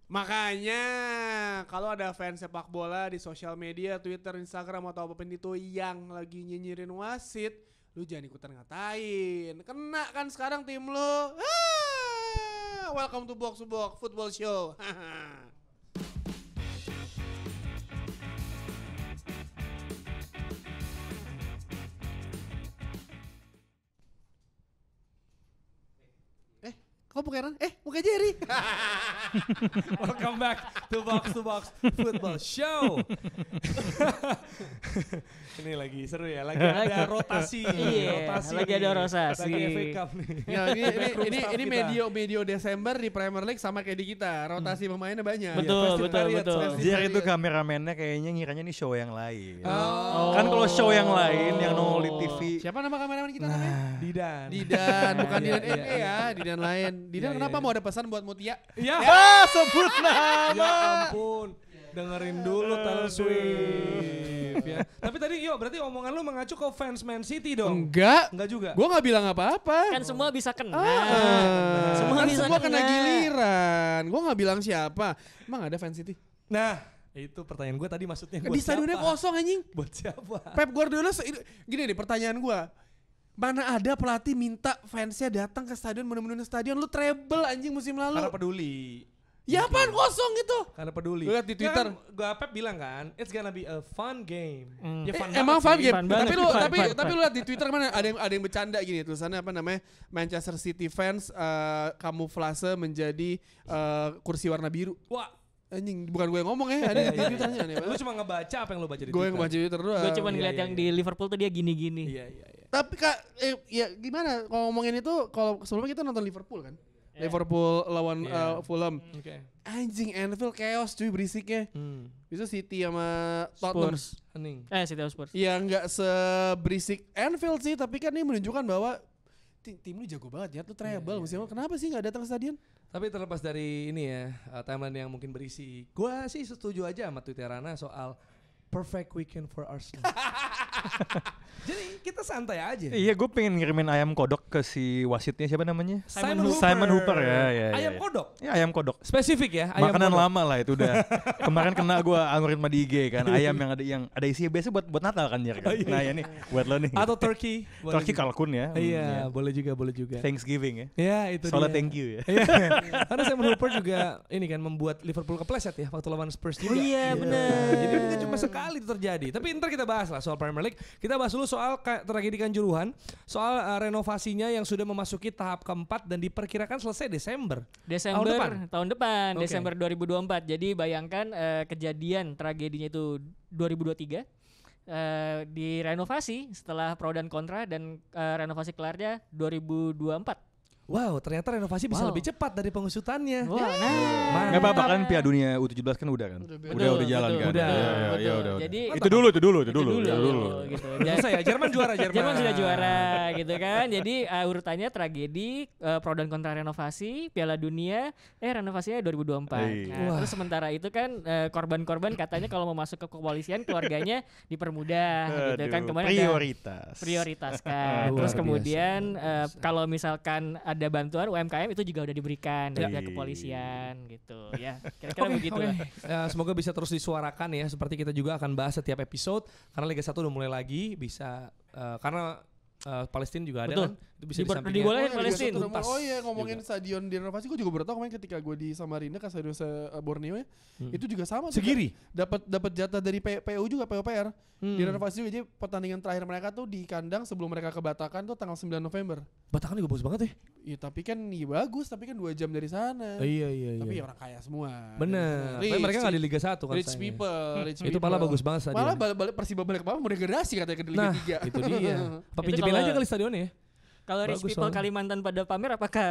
Makanya kalau ada fans sepak bola di sosial media, Twitter, Instagram atau apapun itu yang lagi nyinyirin wasit, lu jangan ikutan ngatain. Kena kan sekarang tim lu. Welcome to Box to Box Football Show. Kok bukan? Bukan Jerry. Welcome back to Box Football Show. Ini lagi seru ya, lagi ada rotasi. Iya, lagi ada rotasi. Lagi FA Cup nih. Ya, ini medio Desember di Premier League sama kayak di kita, rotasi pemainnya banyak. Betul. Jer itu kameramennya kayaknya ngiranya nih show yang lain. Kan kalau show yang lain yang nongol di TV. Siapa nama kameramen kita namanya? Didan, Bukan Didan NE ya, Didan lain. Didan kenapa mau ada pesan buat Mutia? Ya, Sebut nama. ya ampun. Dengerin dulu Taylor Swift ya. Tapi tadi berarti omongan lu mengacu ke fans Man City dong? Enggak juga. Gue gak bilang apa-apa. Kan semua bisa kena. Semua kena giliran. Gue gak bilang siapa. Emang ada fans City? Nah, itu pertanyaan gue tadi maksudnya buat Di stadionnya siapa? kosong anjing. Buat siapa? Pep Guardiola gini nih pertanyaan gue. Mana ada pelatih minta fansnya datang ke stadion, menu-menu stadion. Lu treble anjing musim lalu. Karena peduli. Ya apaan kosong gitu? Karena peduli. Lu lihat di Twitter. Gue Pep bilang kan, it's gonna be a fun game. Ya fun Emang banget fun sih. game. Fun banget, Tapi lu lihat di Twitter mana ada yang bercanda gini tulisannya apa namanya? Manchester City fans kamuflase menjadi kursi warna biru. Wah, Anjing, bukan gue yang ngomong ya, ada di Twitternya aneh lu banget. cuma ngebaca apa yang lu baca di Gue yang Twitter? baca Twitter doang. Gue cuma ngeliat Iya, yang iya. di Liverpool tuh dia gini-gini. Iya. Tapi Kak, ya gimana kalau ngomongin itu, kalau sebelumnya kita nonton Liverpool kan? Liverpool lawan Fulham. Oke. Anjing, Anfield chaos cuy berisiknya. Bisa City sama Tottenham. Spurs. Hening. City of Spurs. Ya nggak seberisik Anfield sih, tapi kan ini menunjukkan bahwa tim lu jago banget ya, lu treble musim lalu. Kenapa sih nggak datang ke stadion? Tapi terlepas dari ini ya, timeline yang mungkin berisi, gue sih setuju aja sama Twitterana soal perfect weekend for Arsenal. Jadi kita santai aja. Iya, gue pengen ngirimin ayam kodok ke si wasitnya, siapa namanya? Simon Hooper ya. Ayam kodok. Ya ayam kodok. Spesifik ya, ayam Makanan kodok. lama lah itu udah. Kemarin kena gue algoritma di IG kan, ayam yang ada isinya biasa buat Natal kan Jer kan. Nah ya nih buat lo nih. Atau turkey. Boleh Turkey juga. kalkun ya. Iya, boleh juga. Thanksgiving ya. Ya itu Soalnya dia. thank you ya. Iya. Karena Simon Hooper juga ini kan membuat Liverpool kepleset ya waktu lawan Spurs juga. Oh iya, bener. Jadi ini kan cuma sekali itu terjadi. Tapi ntar kita bahas lah soal Premier League. Kita bahas dulu soal tragedi Kanjuruhan, soal renovasinya yang sudah memasuki tahap keempat dan diperkirakan selesai Desember. Tahun depan, Oke. Desember 2024. Jadi bayangkan kejadian tragedinya itu 2023. Direnovasi setelah pro dan kontra dan renovasi kelarnya 2024. Wow, ternyata renovasi bisa Wow. lebih cepat dari pengusutannya. Wah, Mana? Nggak apa-apa kan Piala Dunia U17 kan udah kan. Udah jalan kan. Udah. Ya, udah. Jadi Itu dulu. gitu. Selesai ya, Jerman juara. Jerman sudah juara gitu kan. Jadi urutannya tragedi, pro dan kontra renovasi, Piala Dunia, renovasinya 2024. Iya. Nah, terus sementara itu kan korban-korban katanya kalau mau masuk ke kepolisian keluarganya dipermudah gitu kan. Aduh, Kemarin ada prioritas kan. Luar Terus biasa, kemudian luar biasa. kalau misalkan ada bantuan UMKM itu juga udah diberikan dari Iya. pihak kepolisian gitu ya. Kira-kira begitu lah. Ya, semoga bisa terus disuarakan ya, seperti kita juga akan bahas setiap episode karena Liga 1 udah mulai lagi bisa karena Palestina juga ada Betul. kan, itu bisa Dibolehin disampingkan. Palestina. tuntas Ngomongin stadion direnovasi, gue juga baru tahu kemarin ketika gue di Samarinda ke stadion Borneo ya, itu juga sama. Segiri. Dapat jatah dari PU juga, PUPR. Hmm. Direnovasi juga, jadi pertandingan terakhir mereka tuh di kandang sebelum mereka ke Batakan tuh tanggal 9 November. Batakan juga bagus banget ya. Iya tapi kan bagus, tapi kan 2 jam dari sana. Iya. Tapi orang kaya semua. Bener. Rich, Tapi mereka nggak di Liga 1 kan. Rich sayangnya. people, rich Itu people. malah bagus banget stadion. Malah balik Persiba balik apa mau degradasi katanya ke Liga Nah, 3. itu dia. Apa Itu pinjemin kalau- aja kali stadionnya ya. Kalau rich Bagus people soalnya. Kalimantan pada pamer, apakah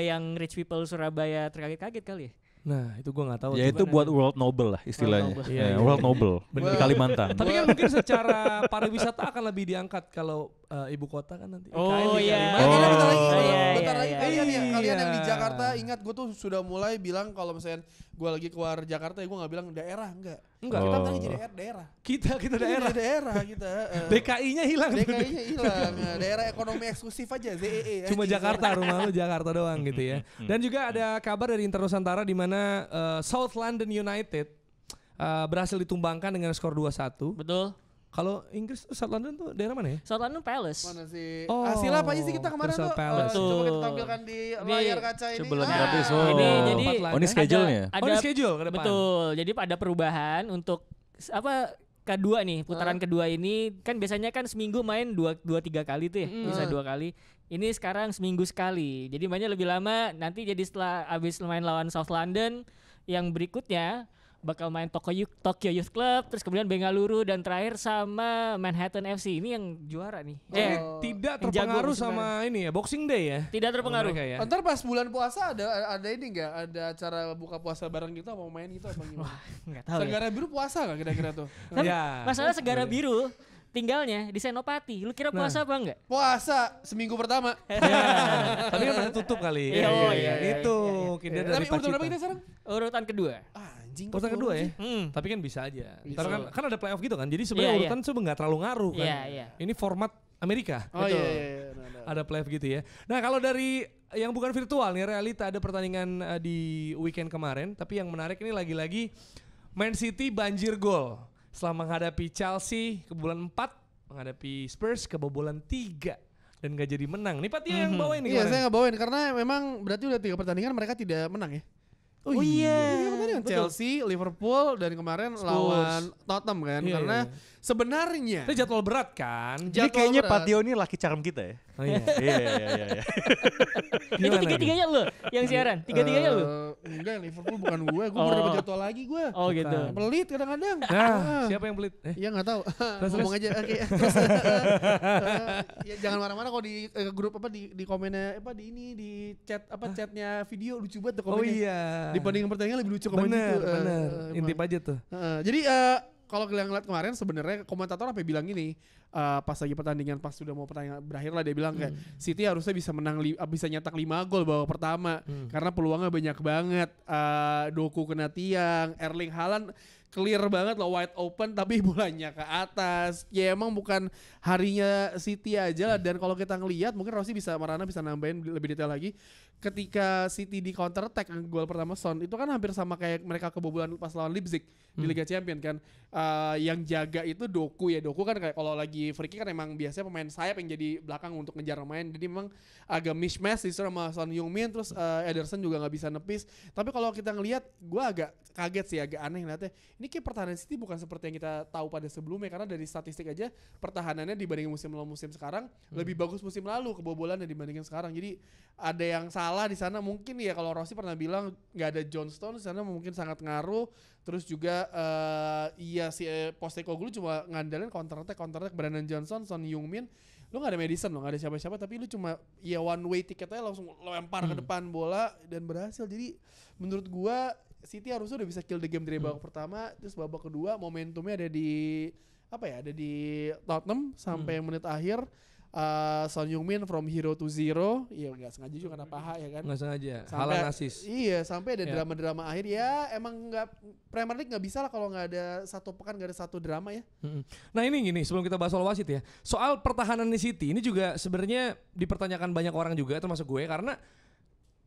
yang rich people Surabaya terkaget-kaget kali ya? Nah, itu gua nggak tahu. Ya itu Cuman- buat World Noble lah istilahnya. World Noble. Ya, Iya, World Noble di Kalimantan. Tapi kan mungkin secara pariwisata akan lebih diangkat kalau ibu kota kan nanti. Oh, IKN di iya. Kalimantan. Makanya bentar lagi, Iya, bentar iya, lagi iya. kalian ya, kalian yang di Iya. Jakarta ingat gue tuh sudah mulai bilang kalau misalnya gue lagi keluar Jakarta ya gue nggak bilang daerah, enggak. Enggak. Kita Oh. bentar lagi jadi daerah. Kita daerah. Iya, daerah kita. DKI-nya hilang. DKI-nya hilang. Daerah ekonomi eksklusif aja, ZEE. Cuma Jakarta, rumah lu Jakarta doang gitu ya. Dan juga ada kabar dari Inter Nusantara di mana South London United berhasil ditumbangkan dengan skor 2-1. Betul. Kalau Inggris tuh South London tuh daerah mana ya? South London Palace. Mana sih? Oh, Hasil apa aja sih kita kemarin Crystal tuh? Palace. Coba kita tampilkan di layar kaca ini. Coba lagi Ah. habis. Oh. Ini jadi Empat Oh, ini schedule-nya? Oh, ini schedule ke depan. Betul. Jadi ada perubahan untuk apa kedua nih, putaran kedua ini kan biasanya kan seminggu main 2-3 kali tuh ya. Bisa 2 kali. Ini sekarang seminggu sekali. Jadi mainnya lebih lama. Nanti jadi setelah habis main lawan South London yang berikutnya bakal main Tokyo Youth Club, terus kemudian Bengaluru dan terakhir sama Manhattan FC. Ini yang juara nih. Tidak yang jago terpengaruh musim sama ini ya, Boxing Day ya. Tidak terpengaruh. Mereka ya. Ntar pas bulan puasa ada ini enggak? Ada acara buka puasa bareng gitu apa main gitu apa gimana? Nggak tahu ya. Segara biru puasa enggak kira-kira tuh? Tapi Ya. masalah Segara Biru tinggalnya di Senopati. Lu kira puasa apa enggak? Puasa seminggu pertama. Tapi kan udah tutup kali. Iya, oh, iya, iya, Itu iya, kita Tapi dari urutan berapa Pacitan. kita sekarang? Urutan kedua. Anjing. Urutan kedua ya. Hmm. Tapi kan bisa aja. Bisa. Ntar kan ada playoff gitu kan. Jadi sebenarnya Iya, urutan sebenarnya nggak terlalu ngaruh kan. Iya, iya. Ini format Amerika. Oh Betul. iya iya. Nah. Ada playoff gitu ya. Nah kalau dari yang bukan virtual nih, realita ada pertandingan di weekend kemarin. Tapi yang menarik ini lagi-lagi Man City banjir gol. Setelah menghadapi Chelsea kebobolan 4, menghadapi Spurs kebobolan 3. Dan gak jadi menang. Nih Pati yang bawa ini Iya, kemarin. saya nggak bawain karena memang berarti udah 3 pertandingan mereka tidak menang ya. Oh iya. Iya, pertandingan Chelsea, Liverpool dan kemarin lawan Tottenham kan. Iya, Karena iya. sebenarnya Itu jadwal berat kan. Jadi jadwal kayaknya berat. Patio ini laki charm kita ya. Oh iya. Iya. Itu Gimana nih? tiga-tiganya lu yang siaran. Tiga-tiganya lu. Enggak, Liverpool bukan gue Oh. baru dapat jadwal lagi gue. Oh gitu. Pelit kadang-kadang. Nah, siapa yang pelit? Ya nggak tahu. Terus, Ngomong aja. Oke. Terus, ya jangan marah-marah kalau di grup apa di komennya apa di ini di chat apa chatnya video lucu banget tuh Oh komennya. iya. Dibanding pertandingan lebih lucu komen Bener, gitu. bener. emang. Intip aja tuh. Jadi kalau kalian ngeliat kemarin sebenarnya komentator apa bilang gini pas lagi pertandingan pas sudah mau pertandingan berakhir lah dia bilang kayak City harusnya bisa menang bisa nyetak 5 gol babak pertama karena peluangnya banyak banget. Doku kena tiang, Erling Haaland clear banget loh wide open tapi bolanya ke atas. Ya emang bukan harinya City aja lah. Dan kalau kita ngelihat mungkin Rossi bisa Marana bisa nambahin lebih detail lagi. Ketika City di counter attack gol pertama Son itu kan hampir sama kayak mereka kebobolan pas lawan Leipzig di Liga Champions kan. Yang jaga itu Doku ya. Doku kan kayak kalau lagi free kick kan emang biasanya pemain sayap yang jadi belakang untuk ngejar main. Jadi memang agak mismatch disuruh sama Son Heung-min terus Ederson juga nggak bisa nepis. Tapi kalau kita ngelihat gue agak kaget sih, agak aneh ngeliatnya. Ini kayak pertahanan City bukan seperti yang kita tahu pada sebelumnya karena dari statistik aja pertahanannya dibandingin musim lalu musim sekarang lebih bagus musim lalu kebobolannya dibandingin sekarang. Jadi ada yang salah di sana mungkin ya. Kalau Rossi pernah bilang nggak ada John Stones di sana mungkin sangat ngaruh. Terus juga iya si Postecoglou cuma ngandalin counter attack Brandon Johnson, Son Heung-min. Lu gak ada Madison lo, gak ada siapa-siapa tapi lu cuma ya one way tiketnya langsung lempar ke depan bola dan berhasil. Jadi menurut gua City harusnya udah bisa kill the game dari babak pertama, terus babak kedua momentumnya ada di apa ya? Ada di Tottenham sampai menit akhir. Son Heung-min from hero to zero, ya nggak sengaja juga kena paha ya kan? Nggak sengaja. Sampai- Haaland assist. Iya, sampai ada Ya. drama-drama akhir ya. Emang nggak Premier League nggak bisa lah kalau nggak ada satu pekan nggak ada satu drama ya. Nah ini gini, sebelum kita bahas soal wasit ya, soal pertahanan di City ini juga sebenarnya dipertanyakan banyak orang juga, termasuk gue, karena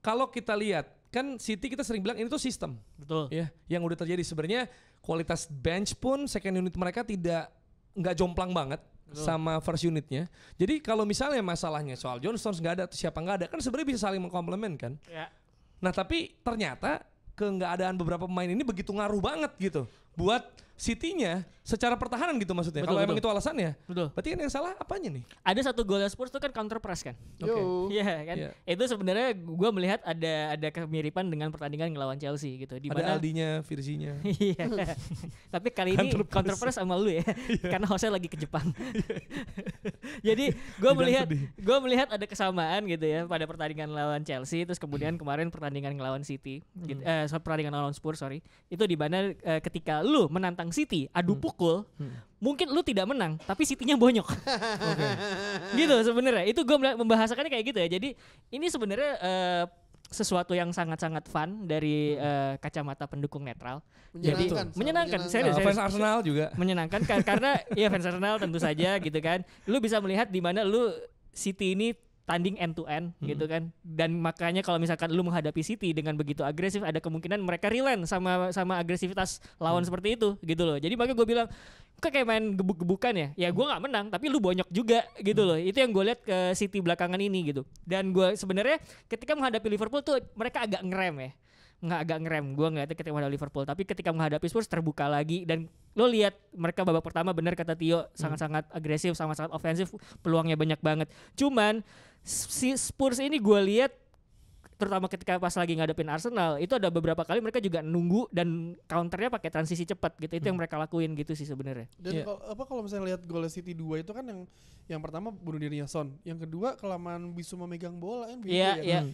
kalau kita lihat kan City kita sering bilang ini tuh sistem, Betul. ya, yang udah terjadi sebenarnya kualitas bench pun second unit mereka nggak jomplang banget sama first unitnya. Jadi kalau misalnya masalahnya soal John Stones nggak ada atau siapa nggak ada, kan sebenarnya bisa saling mengkomplement kan. Ya. Nah tapi ternyata nggak-adaan beberapa pemain ini begitu ngaruh banget gitu buat City-nya secara pertahanan gitu maksudnya. Betul, Kalau emang betul. itu alasannya, Betul. berarti kan yang salah apanya nih? Ada satu golnya Spurs itu kan counter press kan. Yo. Iya kan. Iya. Itu sebenarnya gue melihat ada kemiripan dengan pertandingan ngelawan Chelsea gitu. Di Ada mana Aldinya, Virsinya. Iya. Tapi kali ini counter press sama lu ya. Karena Jose lagi ke Jepang. Jadi gue melihat ada kesamaan gitu ya pada pertandingan lawan Chelsea, terus kemudian kemarin pertandingan ngelawan City, gitu, pertandingan lawan Spurs sorry. Itu di mana ketika lu menantang City adu pukul, mungkin lu tidak menang tapi City-nya bonyok. Gitu sebenarnya. Itu gue membahasakannya kayak gitu ya. Jadi ini sebenarnya sesuatu yang sangat-sangat fun dari kacamata pendukung netral. Jadi menyenangkan. Serius, Fans Arsenal juga menyenangkan karena ya fans Arsenal tentu saja gitu kan. Lu bisa melihat di mana lu City ini tanding end to end gitu kan. Dan makanya kalau misalkan lu menghadapi City dengan begitu agresif, ada kemungkinan mereka relent sama agresivitas lawan seperti itu gitu loh. Jadi makanya gue bilang kok kayak main gebuk-gebukan ya. Ya gue nggak menang tapi lu bonyok juga gitu loh. Itu yang gue lihat ke City belakangan ini gitu. Dan gue sebenarnya ketika menghadapi Liverpool tuh mereka agak ngerem ya. Agak ngerem gue ngeliatnya ketika menghadapi Liverpool, tapi ketika menghadapi Spurs terbuka lagi. Dan lo lihat mereka babak pertama benar kata Tio sangat-sangat agresif, sangat-sangat ofensif, peluangnya banyak banget. Cuman si Spurs ini gue lihat terutama ketika pas lagi ngadepin Arsenal itu ada beberapa kali mereka juga nunggu dan counternya pakai transisi cepat gitu. Itu yang mereka lakuin gitu sih sebenarnya. Dan kalau misalnya lihat gol City 2 itu kan yang pertama bunuh dirinya Son, yang kedua kelamaan Bisu memegang bola kan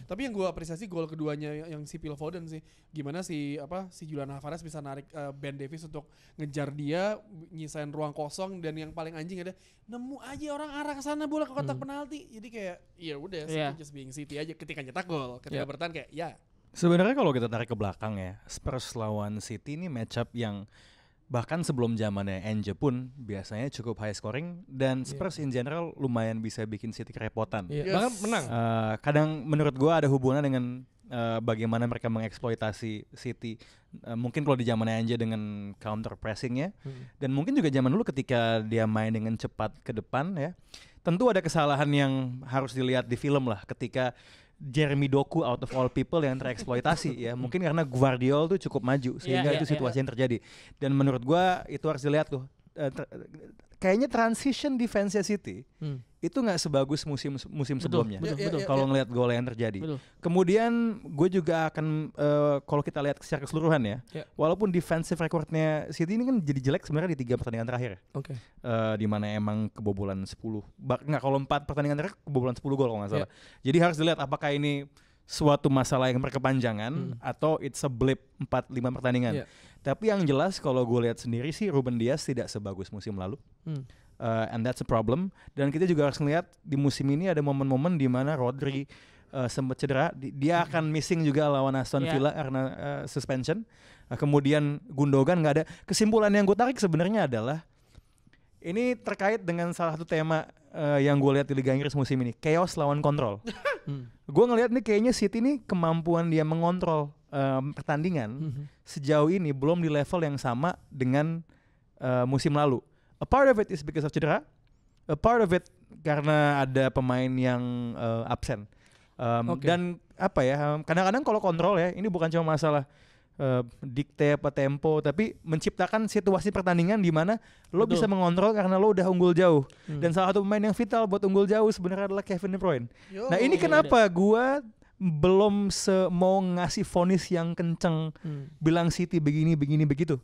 Tapi yang gue apresiasi gol keduanya yang si Phil Foden sih, gimana si Julian Alvarez bisa narik Ben Davies untuk ngejar dia, nyisain ruang kosong, dan yang paling anjing ada nemu aja orang arah ke sana bola ke kotak penalti. Jadi kayak ya udah City just being City aja ketika nyetak gol, ketika bertahan kayak ya. Sebenarnya kalau kita tarik ke belakang ya, Spurs lawan City ini matchup yang bahkan sebelum zamannya Ange pun biasanya cukup high scoring, dan Spurs in general lumayan bisa bikin City kerepotan. Bahkan menang. Kadang menurut gua ada hubungan dengan bagaimana mereka mengeksploitasi City. Mungkin kalau di zamannya Ange dengan counter pressingnya, dan mungkin juga zaman dulu ketika dia main dengan cepat ke depan ya. Tentu ada kesalahan yang harus dilihat di film lah ketika Jeremy Doku out of all people yang tereksploitasi ya. Mungkin karena Guardiol tuh cukup maju sehingga itu situasi yang terjadi. Dan menurut gua itu harus dilihat tuh. Kayaknya transition defense City itu nggak sebagus musim sebelumnya. Kalau ngelihat gol yang terjadi. Kemudian gue juga akan kalau kita lihat secara keseluruhan ya, walaupun defensive recordnya City ini kan jadi jelek sebenarnya di 3 pertandingan terakhir. Di mana emang kebobolan 10. Kalau 4 pertandingan terakhir kebobolan 10 gol kalau nggak salah. Jadi harus dilihat apakah ini suatu masalah yang berkepanjangan atau it's a blip 4-5 pertandingan. Tapi yang jelas kalau gue lihat sendiri sih Ruben Dias tidak sebagus musim lalu. And that's a problem. Dan kita juga harus ngelihat di musim ini ada momen-momen di mana Rodri sempat cedera. Dia akan missing juga lawan Aston Villa karena suspension. Kemudian Gundogan nggak ada. Kesimpulan yang gue tarik sebenarnya adalah ini terkait dengan salah satu tema yang gue lihat di Liga Inggris musim ini, chaos lawan kontrol. Gue ngelihat nih kayaknya City ini kemampuan dia mengontrol pertandingan sejauh ini belum di level yang sama dengan musim lalu. A part of it is because of cedera, a part of it karena ada pemain yang absen. Dan apa ya, kadang-kadang kalau kontrol ya, ini bukan cuma masalah dikte apa tempo, tapi menciptakan situasi pertandingan di mana lo bisa mengontrol karena lo udah unggul jauh. Dan salah satu pemain yang vital buat unggul jauh sebenarnya adalah Kevin De Bruyne. Nah ini kenapa gue belum mau ngasih vonis yang kenceng bilang City begini begitu,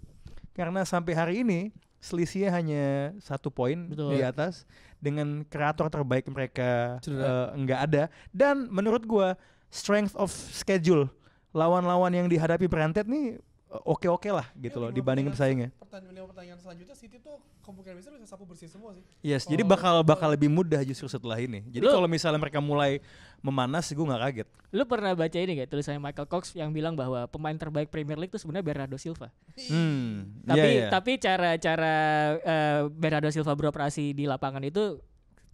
karena sampai hari ini selisihnya hanya 1 poin di atas, dengan kreator terbaik mereka nggak ada. Dan menurut gue strength of schedule lawan-lawan yang dihadapi Brentford nih oke lah gitu loh dibandingin pesaingnya. Pertandingan selanjutnya City tuh kemungkinan besar bisa sapu bersih semua sih. Yes, jadi bakal lebih mudah justru setelah ini. Jadi kalau misalnya mereka mulai memanas, gue nggak kaget. Lu pernah baca ini gak tulisannya Michael Cox yang bilang bahwa pemain terbaik Premier League itu sebenarnya Bernardo Silva. Tapi cara Bernardo Silva beroperasi di lapangan itu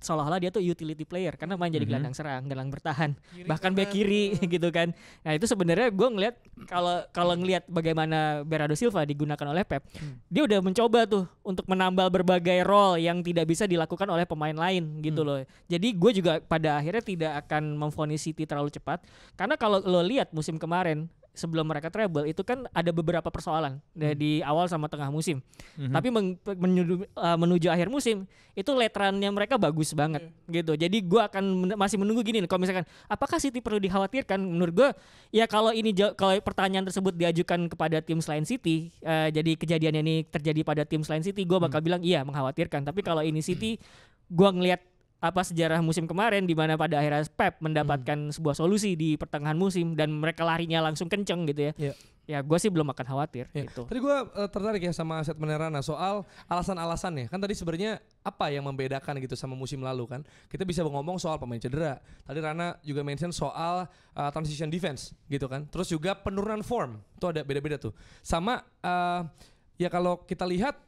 seolah-olah dia tuh utility player karena main jadi gelandang serang, gelandang bertahan, bahkan bek kiri gitu kan. Nah itu sebenarnya gue ngelihat kalau ngelihat bagaimana Bernardo Silva digunakan oleh Pep, dia udah mencoba tuh untuk menambal berbagai role yang tidak bisa dilakukan oleh pemain lain gitu loh. Jadi gue juga pada akhirnya tidak akan memvonis City terlalu cepat, karena kalau lo lihat musim kemarin sebelum mereka treble itu kan ada beberapa persoalan di awal sama tengah musim. Tapi menuju akhir musim itu late run-nya mereka bagus banget gitu. Jadi gue akan masih menunggu gini nih, kalau misalkan apakah City perlu dikhawatirkan? Menurut gue ya kalau pertanyaan tersebut diajukan kepada tim selain City, jadi kejadian ini terjadi pada tim selain City, gue bakal bilang iya mengkhawatirkan. Tapi kalau ini City, gue ngelihat sejarah musim kemarin di mana pada akhirnya Pep mendapatkan sebuah solusi di pertengahan musim dan mereka larinya langsung kenceng gitu ya. ya gue sih belum akan khawatir Ya. gitu. Tadi gue tertarik ya sama statement Rana soal alasan-alasannya. Kan tadi sebenarnya apa yang membedakan gitu sama musim lalu kan. Kita bisa ngomong soal pemain cedera. Tadi Rana juga mention soal transition defense gitu kan. Terus juga penurunan form. Itu ada beda-beda tuh. Sama ya kalau kita lihat,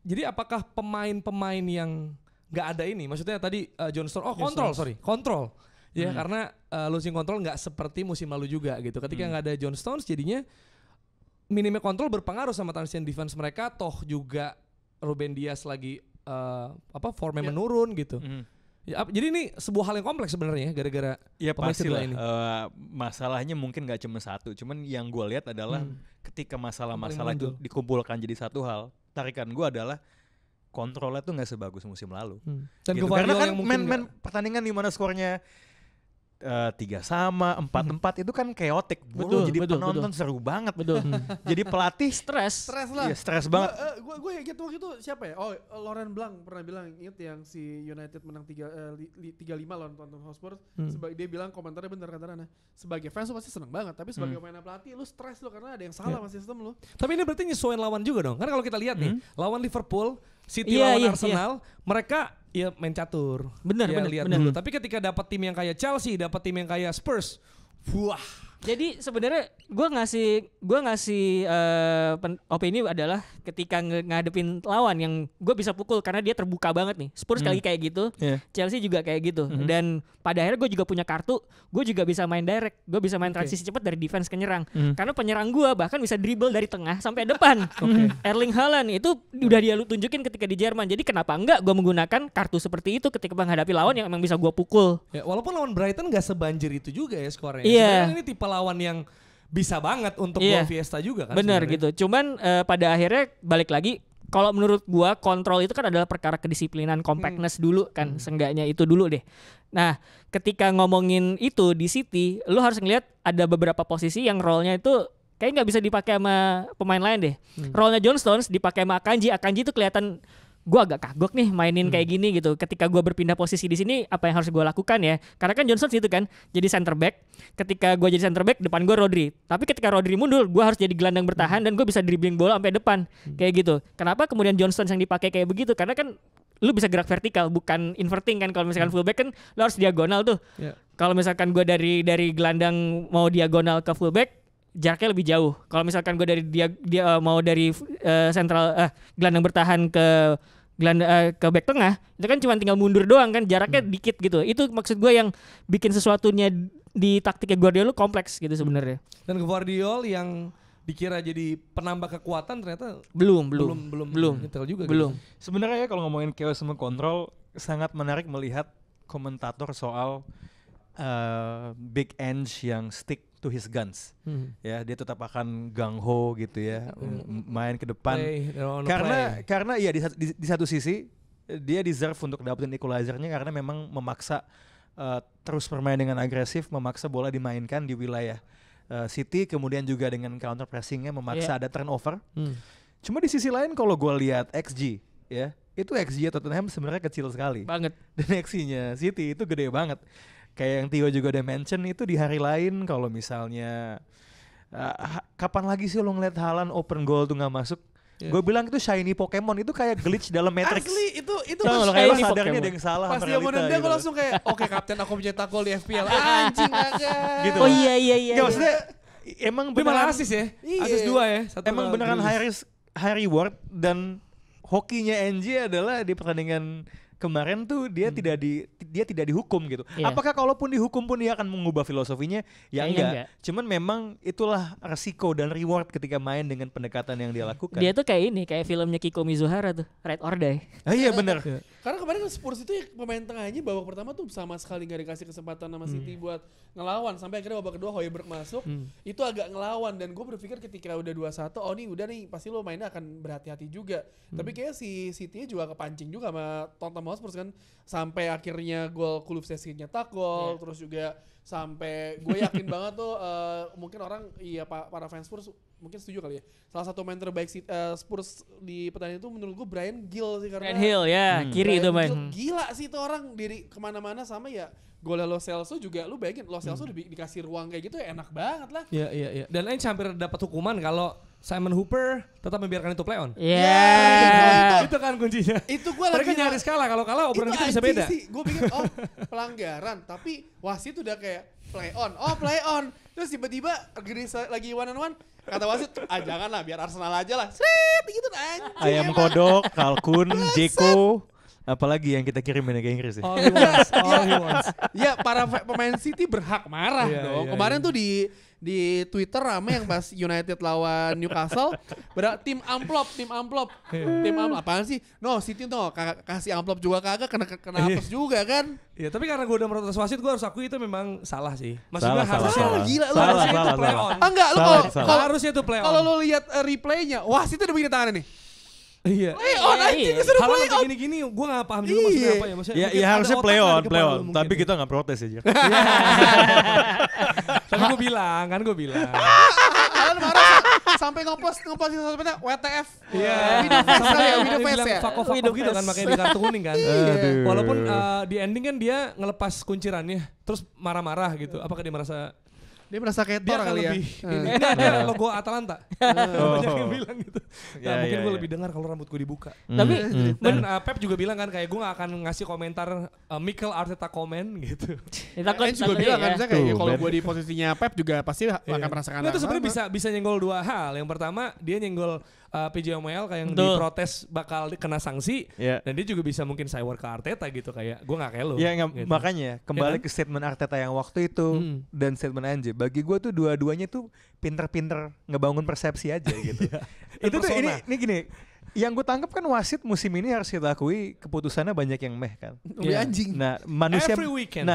jadi apakah pemain-pemain yang nggak ada ini, maksudnya tadi John Stones, kontrol. Ya karena losing control nggak seperti musim lalu juga gitu. Ketika nggak ada John Stones jadinya minimnya kontrol berpengaruh sama transition defense mereka. Toh juga Ruben Dias lagi formnya menurun gitu. Ya, jadi ini sebuah hal yang kompleks sebenarnya gara-gara Ya pemain pasti cedera lah. ini. Masalahnya mungkin nggak cuma satu. Cuman yang gue lihat adalah ketika masalah-masalah Paling itu dikumpulkan jadi satu hal, tarikan gue adalah kontrolnya tuh nggak sebagus musim lalu. Dan Gitu. Gvardiol Karena kan yang mungkin main pertandingan di mana skornya 3-3, 4-4 itu kan chaotic. Betul, Jadi betul, penonton seru banget. Betul. Jadi pelatih Stres. Stres lah. ya stres banget. Gue inget waktu itu siapa ya? Oh, Laurent Blanc pernah bilang, inget yang si United menang 3-5 lawan Tottenham Hotspur. Dia bilang komentarnya bener kata Rana. Sebagai fans lu pasti seneng banget, tapi sebagai pemain pelatih lu stres lu karena ada yang salah sama sistem lu. Tapi ini berarti nyesuaiin lawan juga dong. Karena kalau kita lihat nih, lawan Liverpool, City Iya, lawan iya, Arsenal, mereka ya main catur. Bener, Ya, bener, lihat bener. dulu. Tapi ketika dapat tim yang kayak Chelsea, dapat tim yang kayak Spurs, wah. Jadi sebenarnya gue ngasih opini adalah ketika ngadepin lawan yang gue bisa pukul karena dia terbuka banget nih. Spurs kali kayak gitu, Yeah. Chelsea juga kayak gitu. Dan pada akhirnya gue juga punya kartu, gue juga bisa main direct, gue bisa main transisi cepat dari defense ke nyerang. Karena penyerang gue bahkan bisa dribble dari tengah sampai depan. Erling Haaland itu udah dia lu tunjukin ketika di Jerman. Jadi kenapa enggak gue menggunakan kartu seperti itu ketika menghadapi lawan yang emang bisa gue pukul. Ya, walaupun lawan Brighton gak sebanjir itu juga ya skornya. Iya. Sebenarnya ini tipe lawan yang bisa banget untuk Iya. gol Fiesta juga kan. Bener sebenarnya. gitu. Cuman pada akhirnya balik lagi, kalau menurut gua kontrol itu kan adalah perkara kedisiplinan, compactness dulu kan, seenggaknya itu dulu deh. Nah, ketika ngomongin itu di City, lu harus ngelihat ada beberapa posisi yang role-nya itu kayak nggak bisa dipakai sama pemain lain deh. Role-nya John Stones dipakai sama Akanji. Akanji itu kelihatan gua agak kagok nih mainin kayak gini gitu. Ketika gua berpindah posisi di sini, apa yang harus gua lakukan ya? Karena kan Johnson itu kan jadi center back. Ketika gua jadi center back, depan gua Rodri. Tapi ketika Rodri mundur, gua harus jadi gelandang bertahan dan gua bisa dribbling bola sampai depan. Kayak gitu. Kenapa kemudian Johnson yang dipakai kayak begitu? Karena kan lu bisa gerak vertikal bukan inverting kan. Kalau misalkan fullback kan lu harus diagonal tuh. Ya. Kalau misalkan gua dari gelandang mau diagonal ke fullback, jaraknya lebih jauh. Kalau misalkan gue dari dia mau dari gelandang bertahan ke ke back tengah, itu kan cuma tinggal mundur doang kan, jaraknya dikit gitu. Itu maksud gue yang bikin sesuatunya di taktiknya Guardiola kompleks gitu sebenarnya. Dan Gvardiol yang dikira jadi penambah kekuatan ternyata Belum nyetel juga. belum. Gitu. Sebenarnya ya kalau ngomongin chaos sama kontrol, sangat menarik melihat komentator soal big Ange yang stick to his guns. Ya, dia tetap akan gung ho gitu ya, main ke depan. Karena ya di satu sisi dia deserve untuk dapetin equalizer-nya karena memang memaksa terus bermain dengan agresif, memaksa bola dimainkan di wilayah City, kemudian juga dengan counter pressing-nya memaksa ada turnover. Cuma di sisi lain kalau gue lihat XG ya, itu XG Tottenham sebenarnya kecil sekali. Banget. Dan XG-nya City itu gede banget. Kayak yang Tio juga udah mention itu di hari lain kalau misalnya kapan lagi sih lo ngeliat Haaland open goal tuh nggak masuk? Gue bilang itu shiny Pokemon, itu kayak glitch dalam Matrix. Asli itu Tau lo kayak sadarnya ada yang salah pas sama dia mau realita nendang gue gitu. langsung kayak oke kapten aku mencetak gol di FPL. Anjing agak. Gitu. Oh iya. Nggak, maksudnya emang Tapi malah beneran asis ya. Iya. Asis 2 ya. Satu emang ke beneran Grealish. high reward, dan hokinya NJ adalah di pertandingan kemarin tuh dia tidak dihukum gitu. Iya. Apakah kalaupun dihukum pun dia akan mengubah filosofinya? Ya Kayaknya enggak. enggak. Cuman memang itulah resiko dan reward ketika main dengan pendekatan yang dia lakukan. Dia tuh kayak filmnya Kiko Mizuhara tuh, Ride or Die. Ah, iya benar. Karena kemarin Spurs itu ya pemain tengahnya babak pertama tuh sama sekali gak dikasih kesempatan sama City buat ngelawan. Sampai akhirnya babak kedua Højbjerg masuk, itu agak ngelawan. Dan gue berpikir ketika udah 2-1, oh nih pasti lo mainnya akan berhati-hati juga. Tapi kayaknya si City juga kepancing juga sama Tottenham sama Spurs kan. Sampai akhirnya gol Kulusevski nyetak gol, terus juga sampai gue yakin banget tuh mungkin orang para fans Spurs mungkin setuju kali ya. Salah satu main terbaik Spurs di pertandingan itu menurut gue Bryan Gil sih karena Bryan Gil ya, kiri itu main. Gila sih itu orang kemana-mana sama ya. Golnya Lo Celso juga lu bayangin Lo Celso dikasih ruang kayak gitu ya enak banget lah. Iya. Dan Ainge hampir dapat hukuman kalau Simon Hooper tetap membiarkan itu play on. Iya. Itu kan kuncinya. Itu gue lagi Mereka nyaris kalah, kalau kalah obrolan kita bisa beda. Gue pikir pelanggaran, tapi wasit udah kayak play on. Oh play on. Terus tiba-tiba lagi one on one, kata wasit, janganlah biar Arsenal aja lah. Sret gitu anjing. Ayam kodok, kalkun, Jeko. Apalagi yang kita kirim ke Inggris ya. All he wants. Ya para pemain City berhak marah dong. Kemarin tuh di Twitter rame yang pas United lawan Newcastle, tim amplop. Tim amplop apaan sih? No, City tuh kasih amplop juga kagak kena hapus juga kan? Iya, tapi karena gue udah protes wasit, gue harus akui itu memang salah sih. Maksudnya harusnya gila lu harusnya itu salah. play on. Enggak, lu kalau harusnya itu play on. kalau lu lihat replaynya, wasit udah begini tangannya nih. Iya. Play on anjing disuruh Hal play sampai on. gini-gini gue gak paham juga maksudnya apa ya. Maksudnya Ya, mungkin ya ada harusnya otak play di on. kepala lu mungkin. Tapi kita nggak protes aja. Tapi gue bilang. Kalian marah sampai ngepost di sosmednya WTF. Iya. Video face kali ya, video Dia face bilang ya. fuck off gitu kan, makanya di kartu kuning kan. Aduh. Walaupun di ending kan dia ngelepas kuncirannya, terus marah-marah gitu. Apakah dia merasa Dia merasa kayak dia Thor akan kali ya. lebih ini? Ada logo Atalanta. Banyak yang bilang gitu. Ya, Mungkin ya, gue ya. lebih dengar kalau rambut gue dibuka. Tapi Dan Pep juga bilang kan kayak gue gak akan ngasih komentar Mikel Arteta komen gitu. Ains juga bilang kan, misalnya kayak Tuh, kalau Ben. gue di posisinya Pep juga pasti akan merasakan Nah, hal itu sebenarnya sama. bisa nyenggol dua hal. Yang pertama dia nyenggol PJ Omeal kayak yang Betul. diprotes bakal kena sanksi. Ya. Dan dia juga bisa mungkin cyber ke Arteta gitu kayak gue gak kayak lu. Ya gitu. makanya kembali Ya kan? ke statement Arteta yang waktu itu dan statement Ange. Bagi gue tuh dua-duanya tuh pinter-pinter ngebangun persepsi aja gitu. Itu tuh ini gini. Yang gue tangkap kan wasit musim ini harus kita akui keputusannya banyak yang meh kan. Lebih Iya. anjing. Nah manusia, Every weekend.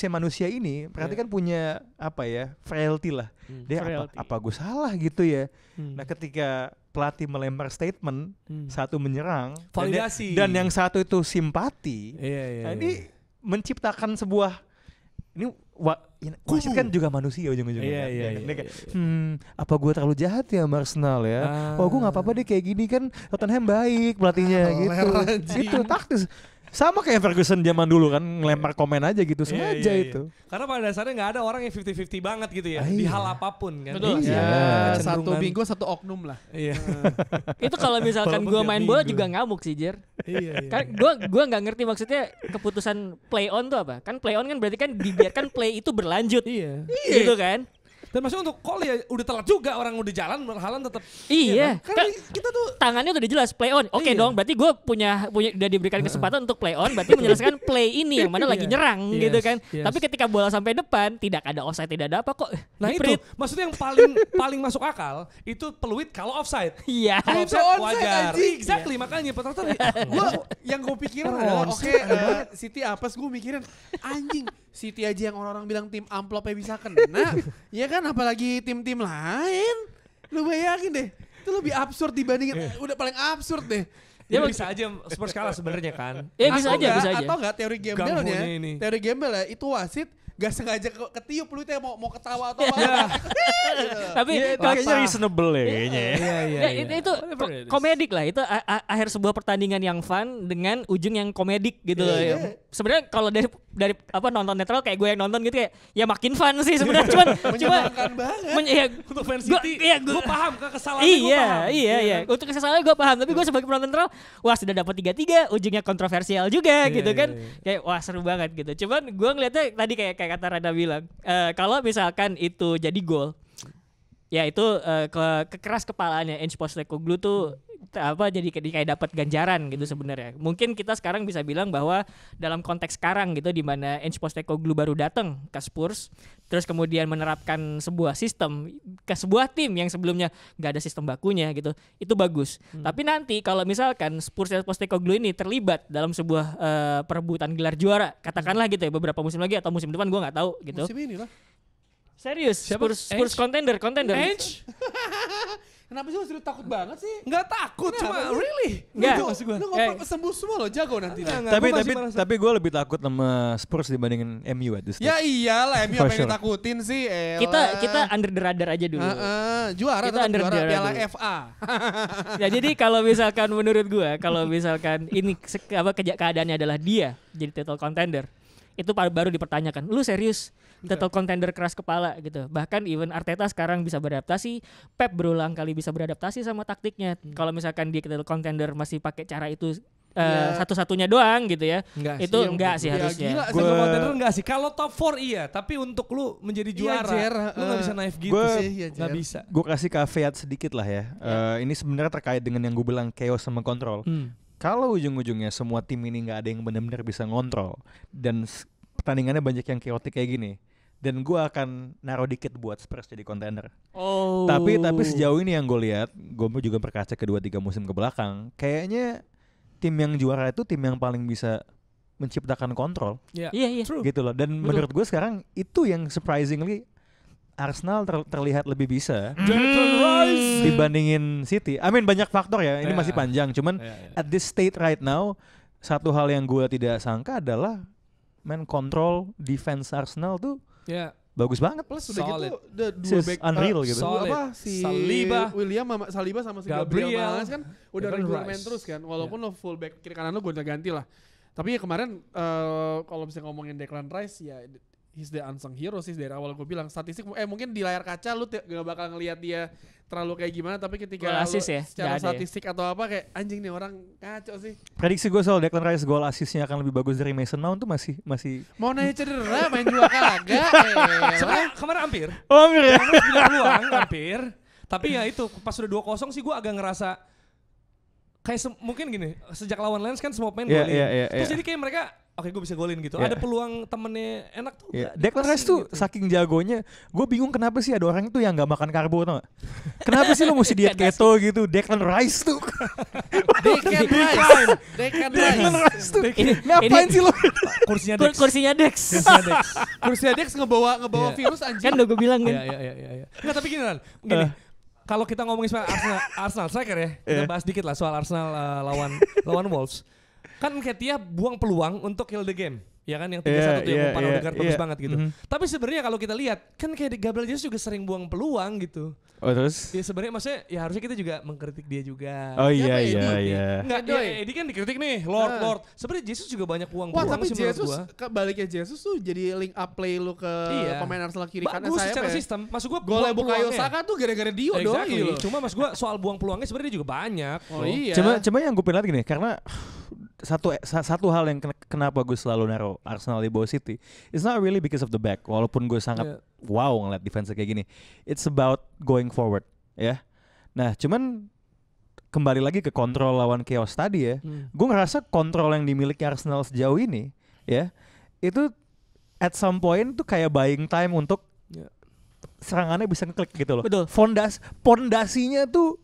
manusia ini berarti kan punya apa ya frailty lah. Dia Frailty. apa gue salah gitu ya. Nah ketika pelatih melempar statement, satu menyerang, Validasi. dan yang satu itu simpati. Iya. Nah, ini menciptakan sebuah wasit kan juga manusia ujung-ujungnya. Iya, kan? iya, Ya kan? iya, Dia kayak, apa gue terlalu jahat ya sama Arsenal ya? Oh gue nggak apa-apa deh kayak gini kan Tottenham baik pelatihnya gitu. Itu taktis. Sama kayak Ferguson zaman dulu kan ngelempar komen aja gitu sengaja Iya. itu. Karena pada dasarnya nggak ada orang yang 50-50 banget gitu ya. Ah, Di iya. hal apapun kan. Betul. Ya, Kecenderungan. satu minggu satu oknum lah. Iya. itu kalau misalkan Walaupun gue tiap main bola minggu. juga ngamuk sih Jer. Iya. Kan gue nggak ngerti maksudnya keputusan play on tuh apa? Kan play on kan berarti kan dibiarkan play itu berlanjut. Iya. Gitu kan? Dan maksudnya untuk call ya udah telat juga, orang udah jalan berhalan tetap. Iya. Kan kita tuh Tangannya udah jelas play on. Oke Iya. dong, berarti gue punya udah diberikan kesempatan untuk play on, berarti menjelaskan play ini yang mana lagi Iya. nyerang Yes, gitu kan. yes. Tapi ketika bola sampai depan tidak ada offside, tidak ada apa kok. Nah itu Diprit. maksudnya yang paling masuk akal itu peluit kalau offside. Iya. Kalau Itu offside onside, wajar. anjing. Exactly, makanya penonton yang gue pikirin Orang adalah onside oke, City apes gue mikirin anjing City aja yang orang-orang bilang tim amplopnya bisa kena ya kan apalagi tim-tim lain lu bayangin deh itu lebih absurd dibandingin udah paling absurd deh. Ya bisa aja Spurs kalah sebenarnya kan. Ya bisa aja, bisa aja. Atau enggak teori gembelnya Ganggunya ini. teori gembel ya itu wasit gak sengaja ketiup peluitnya mau ketawa atau apa Tapi Iya, itu kayaknya reasonable ya kayaknya ya. ya, itu Whatever it is. komedik lah. Itu akhir sebuah pertandingan yang fun dengan ujung yang komedik gitu loh. Iya. Sebenarnya kalau dari apa nonton netral kayak gue yang nonton gitu kayak ya makin fun sih sebenarnya cuma menyenangkan banget. ya, Untuk fans Gua- City, iya, gue paham kesalahannya gue iya, paham. iya. Untuk kesalahan gue paham, tapi gue sebagai penonton netral, wah sudah dapat 3-3, ujungnya kontroversial juga Iya, gitu iya, kan. iya. Kayak wah seru banget gitu. Cuman gue ngeliatnya tadi kayak kata Rada bilang, kalau misalkan itu jadi gol, ya itu kekeras kepalaannya Ange Postecoglou tuh jadi kayak dapat ganjaran gitu sebenarnya. Mungkin kita sekarang bisa bilang bahwa dalam konteks sekarang gitu di mana Ange Postecoglou baru datang ke Spurs, terus kemudian menerapkan sebuah sistem ke sebuah tim yang sebelumnya nggak ada sistem bakunya gitu, itu bagus. Tapi nanti kalau misalkan Spurs dan Postecoglou ini terlibat dalam sebuah perebutan gelar juara, katakanlah gitu ya beberapa musim lagi atau musim depan gue nggak tahu gitu. Musim ini lah. Serius, Siapa? Spurs Ange? contender. Ange? Kenapa sih lu takut banget sih? Nggak takut, cuma really. Nggak. Gitu maksud gue. Lu ngoper sembuh semua lo, jago nanti. Tapi gue lebih takut sama Spurs dibandingin MU at this stage. Ya iyalah, MU For apa yang sure. ditakutin sih? Kita under the radar aja dulu. Juara Kita tetap under juara the radar Piala dulu. FA. Ya jadi kalau misalkan menurut gua, kalau misalkan ini keadaannya adalah dia jadi title contender, itu baru dipertanyakan. Lu serius title contender keras kepala gitu. Bahkan even Arteta sekarang bisa beradaptasi, Pep berulang kali bisa beradaptasi sama taktiknya. Kalau misalkan dia title contender masih pakai cara itu satu-satunya doang gitu ya. Enggak sih Ya, harusnya. gila. Single contender enggak sih. Kalau top 4 iya, tapi untuk lu menjadi juara, Jer, lu nggak bisa naif gitu Gua- sih. Iya, Nggak Jer. bisa. Gue kasih caveat sedikit lah ya. Ini sebenarnya terkait dengan yang gue bilang chaos sama kontrol. Kalau ujung-ujungnya semua tim ini nggak ada yang benar-benar bisa ngontrol dan pertandingannya banyak yang chaotic kayak gini, dan gue akan naruh dikit buat Spurs jadi contender. Oh. Tapi sejauh ini yang gue lihat, gue juga berkaca ke 2-3 musim ke belakang, kayaknya tim yang juara itu tim yang paling bisa menciptakan kontrol Iya. True. gitu loh. Dan menurut gue sekarang itu yang surprisingly Arsenal terlihat lebih bisa dibandingin City. I mean banyak faktor ya, ini Ya. masih panjang. Cuman at this state right now, satu hal yang gue tidak sangka adalah kontrol defense Arsenal tuh Ya. bagus banget. Plus udah Solid. gitu dua Just back unreal gitu. Solid. apa si Saliba sama si Gabriel Gabriel. Magalhaes kan udah Declan regular Rice. main terus kan. Walaupun lo full back kiri kanan lo gue udah ganti lah. Tapi ya kemarin kalau bisa ngomongin Declan Rice ya he's the unsung hero sih dari awal gue bilang. Statistik mungkin di layar kaca lu gak bakal ngelihat dia terlalu kayak gimana, tapi ketika Gol lu assist ya? secara Nggak ada ya? statistik atau apa kayak anjing nih orang kacau sih. Prediksi gue soal Declan Rice gol assistnya akan lebih bagus dari Mason Mount tuh masih. Mau nanya cedera main juga kagak. Sebenarnya kemarin hampir. Oh hampir ya. Bilang peluang hampir. Tapi ya itu pas udah 2-0 sih gue agak ngerasa kayak mungkin gini, sejak lawan Lens kan semua pemain Iya, golin. iya, iya, Terus iya. jadi kayak mereka oke gue bisa golin gitu. Iya. Ada peluang temennya enak tuh. Yeah. nggak Declan Rice dikasih tuh gitu. saking jagonya, gue bingung kenapa sih ada orang itu yang nggak makan karbo tau gak? Kenapa sih lo mesti diet keto gitu? Declan Rice tuh, Declan Rice. Declan Rice. tuh Ini- ngapain ini- sih lo? kursinya Dex. Kursinya Dex. Kursinya Dex. Kursinya Dex ngebawa Iya. virus anjing. Kan udah gue bilang kan. Iya. Enggak, tapi gini Ran. Gini. Kalau kita ngomongin soal Arsenal striker ya, kita bahas dikit lah soal Arsenal lawan Wolves. Kan Nketiah buang peluang untuk kill the game. Ya kan yang 3-1 tuh yang umpan Odegaard bagus banget gitu. Tapi sebenarnya kalau kita lihat kan kayak Gabriel Jesus juga sering buang peluang gitu. Oh terus? Ya sebenarnya maksudnya ya harusnya kita juga mengkritik dia juga. Oh Siapa iya Eddie? iya. Enggak, Edoy. ya Eddie kan dikritik nih, Lord. Sebenarnya Jesus juga banyak buang Wah peluang tapi sih menurut Jesus, gua. baliknya Jesus tuh jadi link up play lu ke Iya. pemain Arsenal kiri kanan Bagus saya secara sistem. Maksud gua Golnya buang Bukayo peluangnya. Saka tuh gara-gara Dio doang Exactly. gitu. Cuma mas gua soal buang peluangnya sebenarnya dia juga banyak. Oh iya. Cuma yang gue pilih gini, karena satu hal yang kenapa gue selalu naruh Arsenal di bawah City, it's not really because of the back. Walaupun gue sangat wow ngeliat defense kayak gini, it's about going forward, ya. Nah, cuman kembali lagi ke kontrol lawan chaos tadi ya. Gue ngerasa kontrol yang dimiliki Arsenal sejauh ini, ya, itu at some point tuh kayak buying time untuk serangannya bisa ngeklik gitu loh. Betul. Pondasinya tuh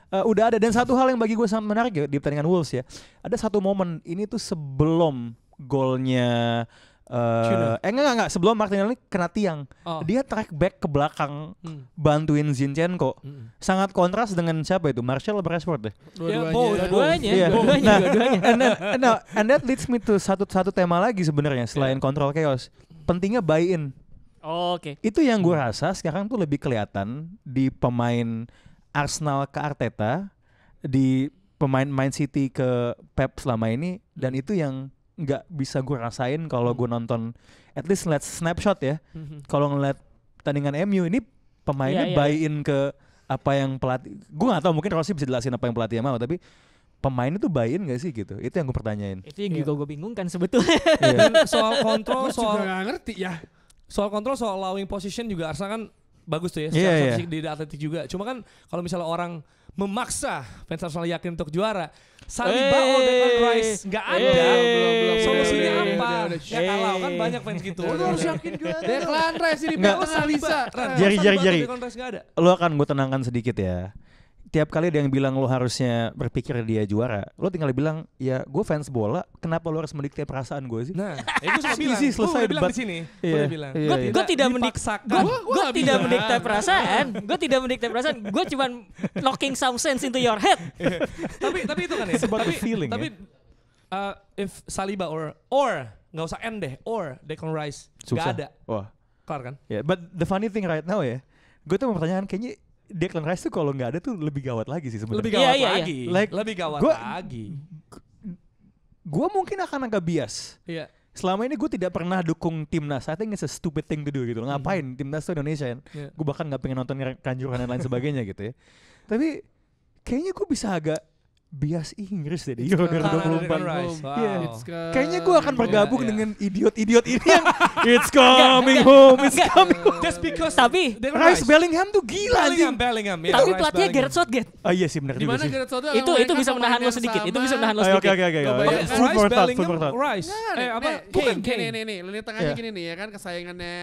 udah ada. Dan satu hal yang bagi gue sangat menarik ya di pertandingan Wolves ya, ada satu momen ini tuh sebelum golnya enggak sebelum Martinelli kena tiang, dia track back ke belakang bantuin Zinchenko. Sangat kontras dengan siapa itu, Martial atau Rashford deh. Dua-duanya. Iya. Dua-duanya. And that leads me to satu tema lagi sebenarnya selain kontrol chaos, pentingnya buy in. Oke. Itu yang gue rasa sekarang tuh lebih kelihatan di pemain Arsenal ke Arteta, di pemain City ke Pep selama ini, dan itu yang nggak bisa gue rasain kalau gue nonton, at least ngeliat snapshot ya. Kalau ngeliat pertandingan MU ini pemainnya buy in ke apa yang pelatih. Gue nggak tahu, mungkin Rossi bisa jelasin apa yang pelatih mau, tapi pemain itu buy in gak sih gitu? Itu yang gue pertanyain. Itu yang juga gue bingungkan sebetulnya. Dan soal kontrol, Gue juga gak ngerti ya. soal kontrol, soal allowing position juga Arsenal kan bagus tuh ya, Iya, secara iya. statistik di atletik juga. Cuma kan kalau misalnya orang memaksa fans Arsenal yakin untuk juara, Saliba Declan Rice nggak ada. Belum. Solusinya Udah, apa? udah. Ya kalau kan banyak fans gitu. Lu harus yakin juga. Declan Rice ini Nggak. tengah bisa. Jerry. Declan Rice nggak ada. Lo akan gue tenangkan sedikit ya. tiap kali ada yang bilang lo harusnya berpikir dia juara, lo tinggal bilang, ya gue fans bola, kenapa lo harus mendikte perasaan gue sih? Nah, gue suka bilang, Easy, gue selesai udah bilang debat. di sini. Iya, Gue udah bilang. iya, iya. Gue tidak dipaksakan. gue tidak mendikte perasaan. Gue tidak mendikte perasaan. Gue cuman knocking some sense into your head. tapi itu kan ya. It's about the feeling, tapi if Saliba or nggak usah N deh, or Declan Rice Susah. nggak ada, Wah. kelar kan? Yeah, but the funny thing right now ya, gue tuh mau pertanyaan kayaknya Declan Rice tuh kalau nggak ada tuh lebih gawat lagi sih sebenarnya. Lebih gawat Iya. lagi. Like, lebih gawat gua- lagi. Gue mungkin akan agak bias. Iya. Selama ini gue tidak pernah dukung timnas. I think it's a stupid thing to do gitu. Ngapain timnas tuh Indonesia kan? Yeah. Gue bahkan nggak pengen nonton Kanjuruhan dan lain sebagainya gitu ya. Tapi kayaknya gue bisa agak bias Inggris deh di Euro Karena ada Declan 2024. Rice. Wow. Iya. It's Kayaknya gue akan bergabung Iya. dengan idiot-idiot ini yang it's coming home, it's Enggak. coming home. Just because Tapi Declan Rice Bellingham tuh gila anjing. Bellingham. Ya, tapi Rice pelatihnya Bellingham. Gareth Southgate. Oh iya sih benar Di juga mana sih. Gareth Southgate Itu memainkan bisa menahan lo pemain yang sedikit. Itu sama. bisa menahan lo Oke sedikit. oke oke. Coba oke. ya. Rice, Food for thought, Bellingham, food for thought. Rice. Nah, Bukan nih, Kane. nih, lini tengahnya Iya. gini nih ya kan kesayangannya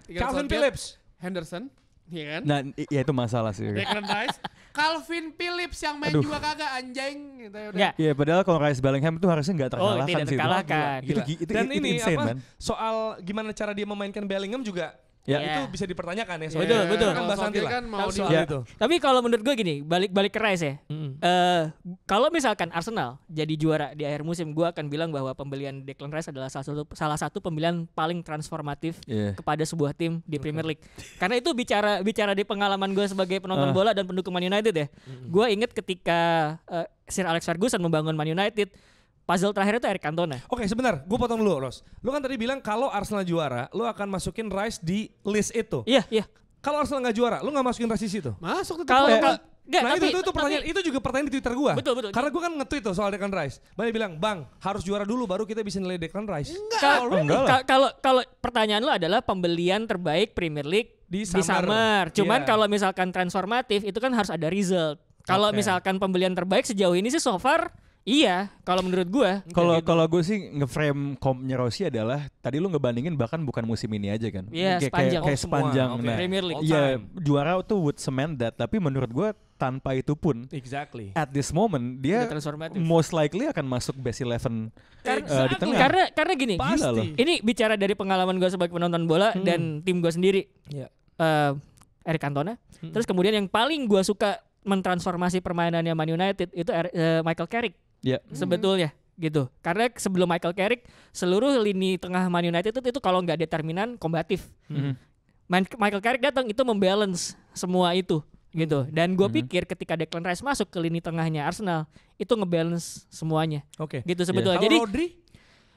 Gareth Calvin Southgate, Phillips. Henderson, iya kan? Nah, ya itu masalah sih. Declan Rice, Calvin Phillips yang main Aduh. juga kagak anjing gitu ya udah. Enggak. Iya, padahal kalau Rice Bellingham itu harusnya nggak terkalahkan tidak sih. terkalahkan. Gila. Itu Dan ini insane, apa man. soal gimana cara dia memainkan Bellingham juga Ya. Iya. itu bisa dipertanyakan ya. Betul, soalnya. betul. Kan bahas nanti Southgate lah. kan mau Soal di- Ya. itu. Tapi kalau menurut gue gini, balik ke Rice ya. Mm. Kalau misalkan Arsenal jadi juara di akhir musim, gue akan bilang bahwa pembelian Declan Rice adalah salah satu pembelian paling transformatif Iya. kepada sebuah tim di Premier League. Karena itu bicara di pengalaman gue sebagai penonton bola dan pendukung Man United ya. Gue inget ketika Sir Alex Ferguson membangun Man United, puzzle terakhir itu Eric Cantona. Oke, sebentar, gue potong dulu, Ros. Lu kan tadi bilang kalau Arsenal juara, lu akan masukin Rice di list itu. Iya. Kalau Arsenal nggak juara, lu nggak masukin Rice di situ. Masuk tuh. Kalau Nah, enggak, itu pertanyaan, itu juga pertanyaan di Twitter gua. Betul. Karena gua kan nge-tweet tuh soal Declan Rice. Banyak bilang, "Bang, harus juara dulu baru kita bisa nilai Declan Rice." enggak lah. Kalau pertanyaan lu adalah pembelian terbaik Premier League Di di summer. summer. Cuman Iya. kalau misalkan transformatif itu kan harus ada result. Kalau Oke. misalkan pembelian terbaik sejauh ini sih so far iya, kalau menurut gua. Kalau gue sih nge-frame kompnya Rossi adalah tadi lu ngebandingin bahkan bukan musim ini aja kan. Iya, Kayak- sepanjang. kayak Oh, semua. sepanjang. Oke. Nah, Premier League. All iya, time. juara tuh would cement that, tapi menurut gue tanpa itu pun Exactly. at this moment dia Udah transformatif. most likely akan masuk best 11 di tengah. Karena gini, Gila loh. ini bicara dari pengalaman gua sebagai penonton bola dan tim gua sendiri. Iya. Eric Cantona. Terus kemudian yang paling gua suka mentransformasi permainannya Man United itu Michael Carrick. Ya. Sebetulnya gitu. Karena sebelum Michael Carrick seluruh lini tengah Man United itu kalau nggak determinan kombatif. Michael Carrick datang itu membalance semua itu gitu. Dan gue pikir ketika Declan Rice masuk ke lini tengahnya Arsenal itu ngebalance semuanya. Oke. Gitu sebetulnya. Kalau Jadi Rodri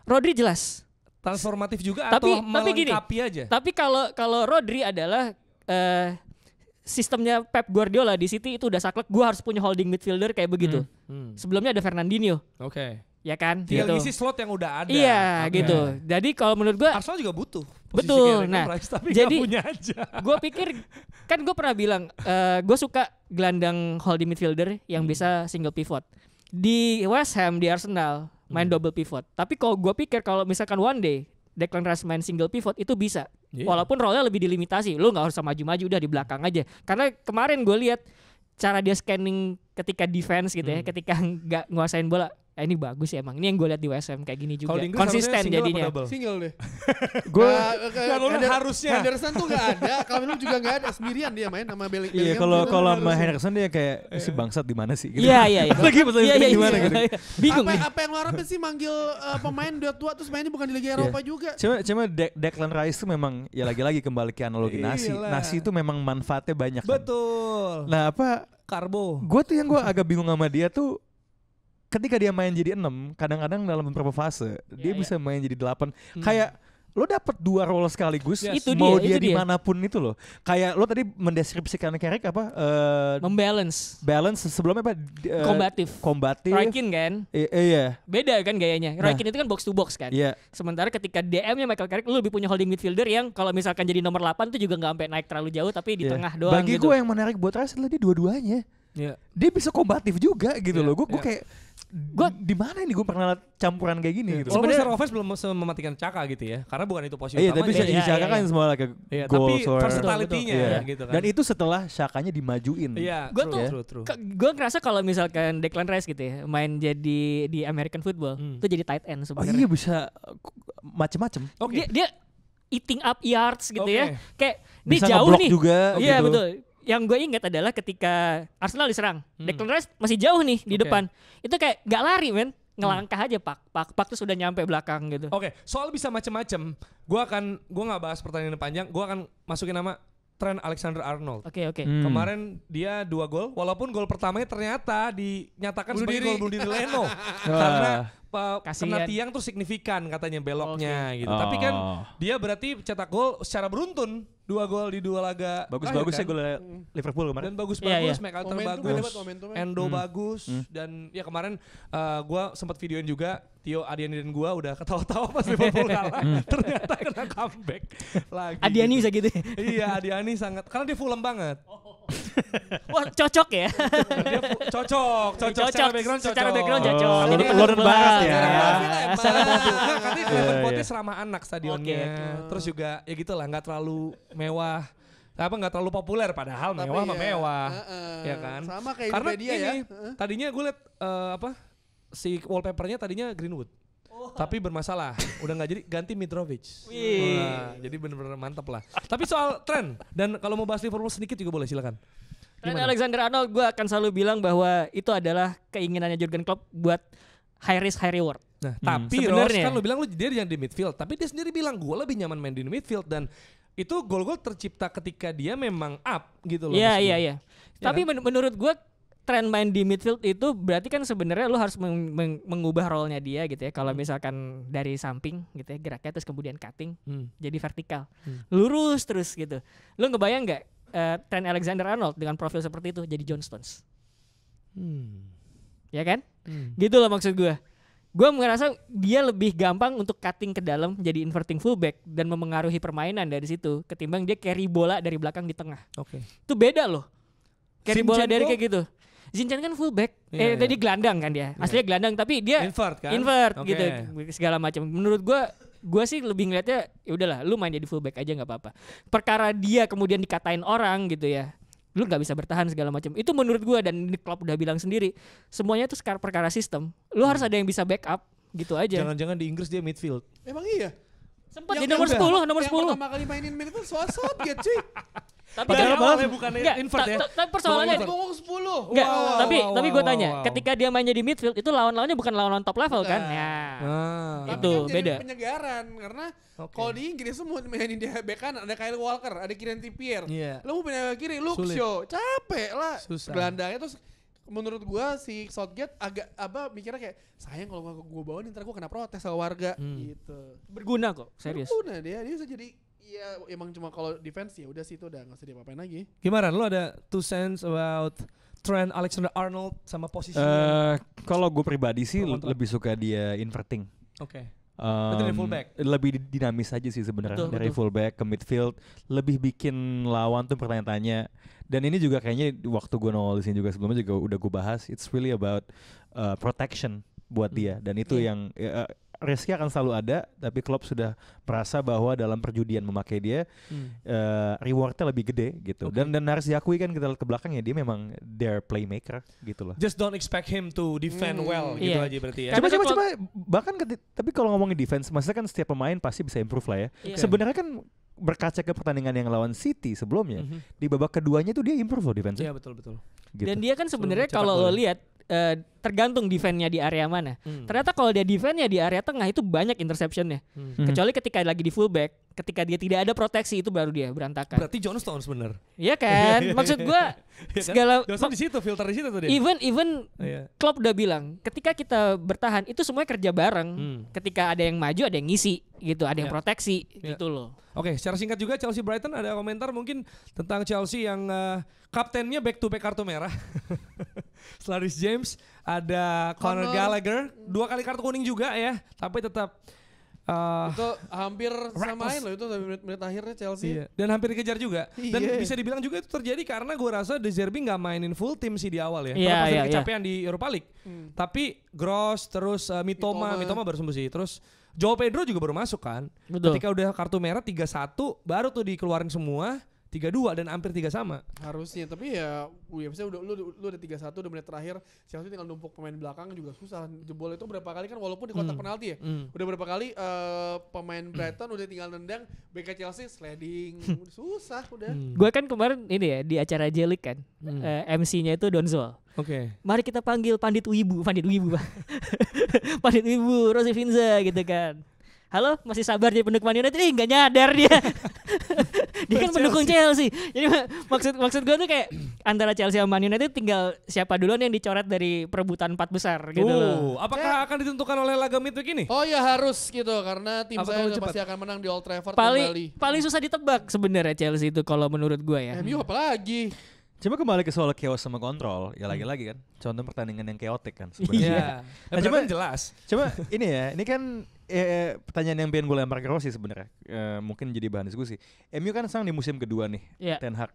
Rodri jelas. transformatif juga Tapi atau gini. melengkapi aja? Tapi kalau Rodri adalah sistemnya Pep Guardiola di City itu udah saklek. Gue harus punya holding midfielder kayak begitu. Sebelumnya ada Fernandinho, Oke. ya kan? Tinggal Gitu. ngisi slot yang udah ada. Iya, Oke. gitu. Jadi kalau menurut gue Arsenal juga butuh. Betul. posisi Nah, Declan Rice, tapi jadi- nggak punya aja. gue pikir kan gue pernah bilang gue suka gelandang holding midfielder yang bisa single pivot. Di West Ham, di Arsenal main double pivot. Tapi kalau gue pikir kalau misalkan one day Declan Rice main single pivot itu bisa. Iya. Walaupun role-nya lebih dilimitasi. Lu nggak usah maju-maju, udah di belakang aja. Karena kemarin gue lihat cara dia scanning ketika defense gitu ya, ketika nggak nguasain bola. Ini bagus ya emang. Ini yang gue lihat di West Ham kayak gini juga. Kalau di Inggris Konsisten harusnya single apa jadinya. double? Single deh. Gue Nggak, lu harusnya. Henderson tuh gak ada, Calvin Phillips juga gak ada, sendirian dia main sama Bellingham. iya kalau sama Henderson dia kayak si bangsat di mana sih gitu. Iya. Lagi pas lagi gimana gitu. Bingung nih. Apa yang lu harapin sih manggil pemain udah tua terus mainnya bukan di Liga Eropa juga. Cuma Declan Rice tuh memang ya lagi-lagi kembali ke analogi nasi. Iyalah. Nasi itu memang manfaatnya banyak kan. Betul. Nah apa Karbo. gue gue agak bingung sama dia tuh ketika dia main jadi 6 kadang-kadang dalam beberapa fase dia Iya. bisa main jadi 8 kayak lo dapet 2 role sekaligus Yes. Itu mau dia, dia itu dia. dimanapun itu loh kayak lo tadi mendeskripsikan Carrick apa Membalance. balance sebelumnya apa Kombatif. Roykin kan. Iya Beda kan gayanya. Roykin itu kan box to box kan. iya Sementara ketika DM-nya Michael Carrick lu lebih punya holding midfielder yang kalau misalkan jadi nomor 8 tuh juga nggak sampai naik terlalu jauh tapi di iya. tengah doang bagi gitu. gue yang menarik buat Rice adalah dia dua-duanya Iya. dia bisa kombatif juga gitu Iya, loh gue iya. kayak di mana ini gue pernah liat campuran kayak gini gitu. Walaupun secara offense belum mematikan Caka gitu ya. Karena bukan itu posisi Iya, tapi utamanya. Shaka kan semua kayak Iya, goal tapi scorer. versatility-nya Iya. gitu kan. Dan itu setelah Shakanya dimajuin. Iya, Gua tuh- true. Gue ngerasa kalau misalkan Declan Rice gitu ya main jadi di American football itu jadi tight end Oh sebenarnya. iya bisa macem-macem. Oke. Dia eating up yards gitu Oke. ya. Kayak ini Bisa jauh ngeblok nih. juga Iya gitu. betul. Yang gue ingat adalah ketika Arsenal diserang, Declan Rice masih jauh nih di Oke. depan. Itu kayak gak lari men, ngelangkah aja pak terus udah nyampe belakang gitu. Oke, soal bisa macem-macem, gue nggak bahas pertandingan panjang, gue akan masukin nama Trent Alexander-Arnold. Oke. Kemarin dia 2 gol, walaupun gol pertamanya ternyata dinyatakan sebagai gol bunuh diri Leno karena kena Kasian. tiang tuh signifikan katanya beloknya gitu. Tapi kan dia berarti cetak gol secara beruntun, 2 gol di 2 laga. Bagus-bagus ya terakhir kan. gol Liverpool kemarin. Dan bagus-bagus, Iya, iya. McAllister Momentumnya bagus, dapat momentumnya. Endo bagus, dan ya kemarin gue sempat videoin juga Tio, Adiani dan gue udah ketawa-tawa pas Liverpool kalah, ternyata kena comeback lagi. Adiani bisa gitu. Iya, Adiani sangat, karena dia Fulham banget. Wah cocok ya. Dia cocok secara background cocok. Secara background cocok. Oh, Jadi lo udah bahas ya. Secara profil. Nah, katanya Iya, kelihatan iya. kuatnya serama anak stadionnya. Oke. Terus juga ya gitulah, nggak terlalu mewah. Nggak terlalu populer, padahal Tapi mewah mah ya, mewah. heeh. Ya kan? Sama kayak Karena Wikipedia ya. ini, tadinya gue liat si wallpapernya tadinya Greenwood. Tapi bermasalah, udah nggak jadi, ganti Mitrovic. Wih. Wah, jadi bener-bener mantep lah. Tapi soal tren, dan kalau mau bahas Liverpool sedikit juga boleh, silakan. Trent Alexander-Arnold gue akan selalu bilang bahwa itu adalah keinginannya Jurgen Klopp buat high risk high reward. Nah, tapi Ross, sebenarnya. kan lu bilang lu dia yang di midfield, tapi dia sendiri bilang gue lebih nyaman main di midfield, dan itu gol-gol tercipta ketika dia memang up gitu loh. Iya maksud iya gue. iya. Tapi menurut gue tren main di midfield itu berarti kan sebenarnya lu harus mengubah role-nya dia gitu ya. Kalau misalkan dari samping gitu ya geraknya terus kemudian cutting jadi vertikal. Lurus terus gitu. Lu ngebayang nggak Trent Alexander-Arnold dengan profil seperti itu jadi John Stones? Ya kan? Gitu loh maksud gue. Gue merasa dia lebih gampang untuk cutting ke dalam jadi inverting fullback dan memengaruhi permainan dari situ ketimbang dia carry bola dari belakang di tengah. Oke. Itu beda loh. Carry bola Zinchenko? dari kayak gitu. Zinchenko kan fullback. Iya, iya. Tadi gelandang kan dia. Aslinya gelandang tapi dia Invert kan? invert Oke. gitu segala macam. Menurut gua sih lebih ngeliatnya ya udahlah lu main jadi fullback aja nggak apa-apa. Perkara dia kemudian dikatain orang gitu ya. Lu nggak bisa bertahan segala macam. Itu menurut gua dan ini Klopp udah bilang sendiri, semuanya itu perkara sistem. Lu harus ada yang bisa backup gitu aja. Jangan-jangan di Inggris dia midfield. Emang iya. Sempat di nomor 10, nomor 10. Yang pertama kali mainin midfield Southgate cuy. Tapi Dari kan- awalnya bukan Enggak, invert ya. tapi persoalannya Dia ngomong 10. enggak, Wow, tapi wow, gue wow, tanya, wow. ketika dia mainnya di midfield itu lawan-lawannya bukan lawan top level kan? Bukan. Ya. Ah. Tapi Itu kan jadi beda. penyegaran karena Oke. kalau di Inggris semua mainin dia back kanan ada Kyle Walker, ada Kieran Trippier. Iya. Lu mau pindah ke kiri, Luke Sulit. Shaw, capek lah. Susah. Gelandangnya terus menurut gua si Southgate agak mikirnya kayak sayang kalau gua bawa nih ntar gua kena protes sama warga gitu. Berguna kok, serius. Udah dia bisa jadi ya emang cuma kalau defense ya udah sih itu udah nggak usah diapa-apain lagi. Gimana? Lu ada 2 cents about Trent Alexander-Arnold sama posisinya? Kalau gue pribadi sih Pro kontra. lebih suka dia inverting. Oke. Berarti dari fullback? Lebih dinamis aja sih sebenarnya Betul, dari betul. fullback ke midfield, lebih bikin lawan tuh pertanyaan-tanya. Dan ini juga kayaknya waktu gue nongol di sini juga sebelumnya juga udah gue bahas, it's really about protection buat dia, dan itu yang risknya akan selalu ada, tapi Klopp sudah merasa bahwa dalam perjudian memakai dia rewardnya lebih gede gitu. Oke. Dan harus diakui kan kita lihat ke belakang ya dia memang their playmaker gitu loh. Just don't expect him to defend well gitu Iya. aja berarti ya. Karena Coba bahkan tapi kalau ngomongin defense, maksudnya kan setiap pemain pasti bisa improve lah ya. Iya. Sebenarnya kan berkaca ke pertandingan yang lawan City sebelumnya, di babak keduanya tuh dia improve loh defense. Iya betul. Gitu. Dan dia kan sebenarnya Sebelum kalau cetak lo gol. lihat tergantung defense-nya di area mana. Ternyata kalau dia defense-nya di area tengah itu banyak interception-nya. Kecuali ketika lagi di fullback, ketika dia tidak ada proteksi itu baru dia berantakan. Berarti John Stones bener. Iya kan? Maksud gua segala Johnson di situ, filter di situ tuh dia. even Iya. Klopp udah bilang ketika kita bertahan itu semuanya kerja bareng. Ketika ada yang maju ada yang ngisi gitu, ada yang Ya. proteksi Ya. gitu loh. Oke, secara singkat juga Chelsea Brighton ada komentar mungkin tentang Chelsea yang kaptennya back to back kartu merah. Setelah Reece James, ada Conor Connor. Gallagher, 2 kali kartu kuning juga ya, tapi tetap Itu hampir samain loh itu menit akhirnya Chelsea. Iya. Dan hampir dikejar juga. Dan Iya. bisa dibilang juga itu terjadi karena gue rasa De Zerbi nggak mainin full tim sih di awal ya. Iya, Terlepas dari iya, kecapean di Europa League. Tapi Gross terus Mitoma baru sembuh sih. Terus Joao Pedro juga baru masuk kan. Betul. Ketika udah kartu merah 3-1 baru tuh dikeluarin semua. 3-2 dan hampir 3 sama. Harusnya, tapi ya misalnya lu udah 3-1 udah menit terakhir, Chelsea tinggal numpuk pemain belakang juga susah. Jebol itu berapa kali kan walaupun di kotak penalti ya. Udah berapa kali pemain Brighton udah tinggal nendang, BK Chelsea sliding. Udah susah udah. Gue kan kemarin ini ya di acara Jelik kan, MC-nya itu Donzol. Oke. Mari kita panggil Pandit Wibu Pak. Pandit Wibu, Rossi Finza gitu kan. Halo, masih sabar jadi pendukung Man United? Nggak nyadar dia. Dia kan pendukung Chelsea. Jadi maksud gue tuh kayak antara Chelsea sama Man United tinggal siapa duluan yang dicoret dari perebutan 4 besar gitu loh. Apakah akan ditentukan oleh laga midweek ini? Oh ya harus gitu karena tim Apa saya terlalu udah cepat? pasti akan menang di Old Trafford kembali. Paling susah ditebak sebenarnya Chelsea itu kalau menurut gue ya. MU apalagi? Cuma kembali ke soal chaos sama kontrol, ya lagi-lagi kan. Contoh pertandingan yang chaotic kan sebenarnya. Iya. Nah, Cuma jelas. Cuma ini ya, ini kan pertanyaan yang pengen gue lempar ke Rossi sebenarnya. Mungkin jadi bahan diskusi. MU kan sekarang di musim kedua nih. Iya. Ten Hag,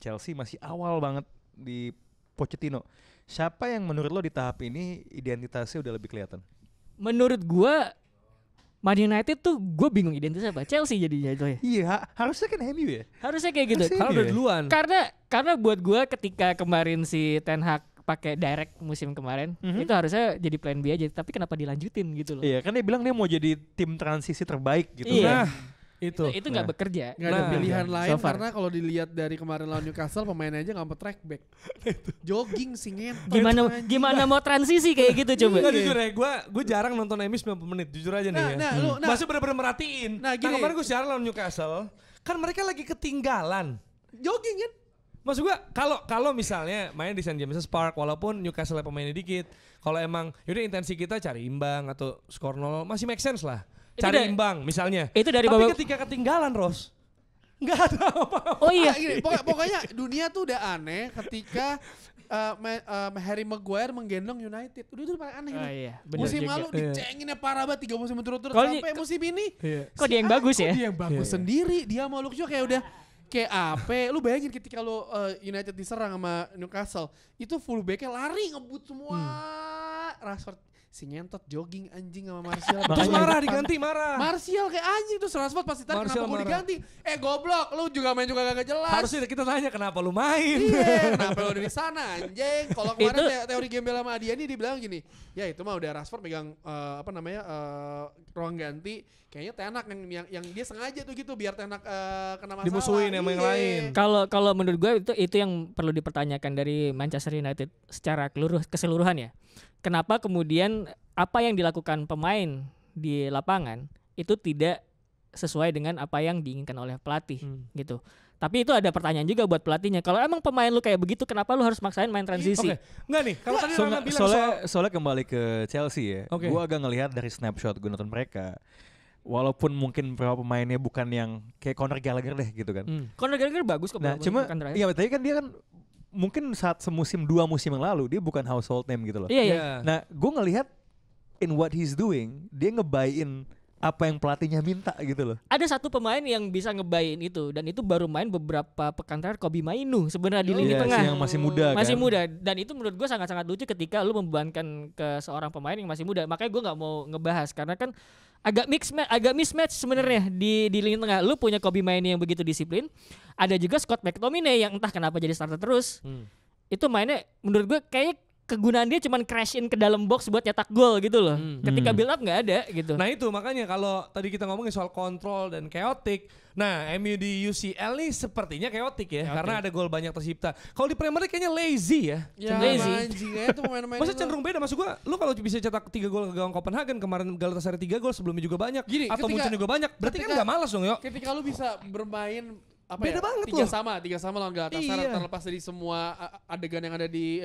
Chelsea masih awal banget di Pochettino. Siapa yang menurut lo di tahap ini identitasnya udah lebih kelihatan? Menurut gue Man United tuh gue bingung identitasnya apa. Chelsea jadinya itu ya. Iya, harusnya kan MU ya. Harusnya kayak gitu. Harusnya Kalau udah duluan. Karena buat gue ketika kemarin si Ten Hag pakai direct musim kemarin, itu harusnya jadi plan B aja. Tapi kenapa dilanjutin gitu loh? Iya, kan dia bilang dia mau jadi tim transisi terbaik gitu. Iya. Nah, itu. Itu nggak bekerja. Nggak ada Nah, pilihan so lain far. karena kalau dilihat dari kemarin lawan Newcastle pemain aja nggak mau track back. Jogging sih ngentot. Gimana mau transisi kayak gitu coba? Enggak jujur ya, gue jarang nonton MU 90 menit, jujur aja nih ya. Masih bener-bener merhatiin. Nah, gini. Kemarin gue siaran lawan Newcastle, kan mereka lagi ketinggalan. Jogging kan? Maksud gue kalau misalnya main di St. James's Park, walaupun Newcastle pemainnya dikit, kalau emang yaudah intensi kita cari imbang atau skor 0 masih make sense lah. Itu Cari imbang misalnya. itu dari Tapi babak- ketika ketinggalan Ros, nggak ada apa-apa. Oh iya. Gini, pokoknya dunia tuh udah aneh ketika Harry Maguire menggendong United. Udah itu paling aneh. Oh gitu. iya, bener Musim juga. lalu dicenginnya parah banget 3 musim berturut-turut Kalau sampai musim ini. Kok dia yang bagus ya? Dia yang bagus sendiri. Dia mau Luke Shaw kayak udah kayak apa? Lu bayangin ketika lu United diserang sama Newcastle, itu fullbacknya lari ngebut semua. Rashford si ngentot jogging anjing sama Martial. Terus marah diganti marah. Martial kayak anjing tuh Rashford pasti tadi Martial kenapa gue marah. diganti? Goblok, lu juga main juga kagak jelas. Harusnya kita tanya kenapa lu main. Iya, kenapa lu di sana anjing? Kalau kemarin Itu- teori gembel sama Adiani dia bilang gini, ya itu mah udah Rashford pegang ruang ganti. Kayaknya Tenak yang dia sengaja tuh gitu biar Tenak kena masalah. Dimusuhin sama yang Iya. lain. Kalau menurut gue itu yang perlu dipertanyakan dari Manchester United secara keseluruhan ya. Kenapa kemudian apa yang dilakukan pemain di lapangan itu tidak sesuai dengan apa yang diinginkan oleh pelatih gitu. Tapi itu ada pertanyaan juga buat pelatihnya. Kalau emang pemain lu kayak begitu, kenapa lu harus maksain main transisi? Oke. Enggak nih, kalau tadi Rana bilang Soalnya kembali ke Chelsea ya. Oke. Gue agak ngelihat dari snapshot gue nonton mereka. Walaupun mungkin beberapa pemainnya bukan yang kayak Conor Gallagher deh gitu kan. Conor Gallagher bagus kok. Nah cuma iya tapi kan dia kan mungkin saat semusim 2 musim yang lalu dia bukan household name gitu loh. Iya. Iya. Nah gue ngelihat in what he's doing dia ngebayin apa yang pelatihnya minta gitu loh. Ada satu pemain yang bisa ngebayin itu dan itu baru main beberapa pekan terakhir, Kobe Mainu sebenarnya di lini Iya, tengah. si yang masih muda Masih kan. muda dan itu menurut gue sangat-sangat lucu ketika lu membebankan ke seorang pemain yang masih muda. Makanya gue nggak mau ngebahas karena kan agak mismatch sebenarnya di lini tengah. Lu punya Kobe Mainu yang begitu disiplin, ada juga Scott McTominay yang entah kenapa jadi starter terus. Itu mainnya menurut gue kayak kegunaan dia cuman crash in ke dalam box buat nyetak gol gitu loh. Ketika build up nggak ada gitu. Nah itu makanya kalau tadi kita ngomongin soal kontrol dan chaotic. Nah MU di UCL nih sepertinya chaotic ya. Karena ada gol banyak tercipta. Kalau di Premier League kayaknya lazy ya. Ya Lazy. anjing itu pemain-pemain. Masa cenderung beda, maksud gua lu kalau bisa cetak 3 gol ke gawang Copenhagen, kemarin Galatasaray 3 gol, sebelumnya juga banyak. Gini, atau ketika- Munchen juga banyak. Berarti kan ketika- gak malas dong, yuk. Ketika lu bisa bermain Beda banget tiga loh. sama lawan Galatasaray, Iya. terlepas dari semua adegan yang ada di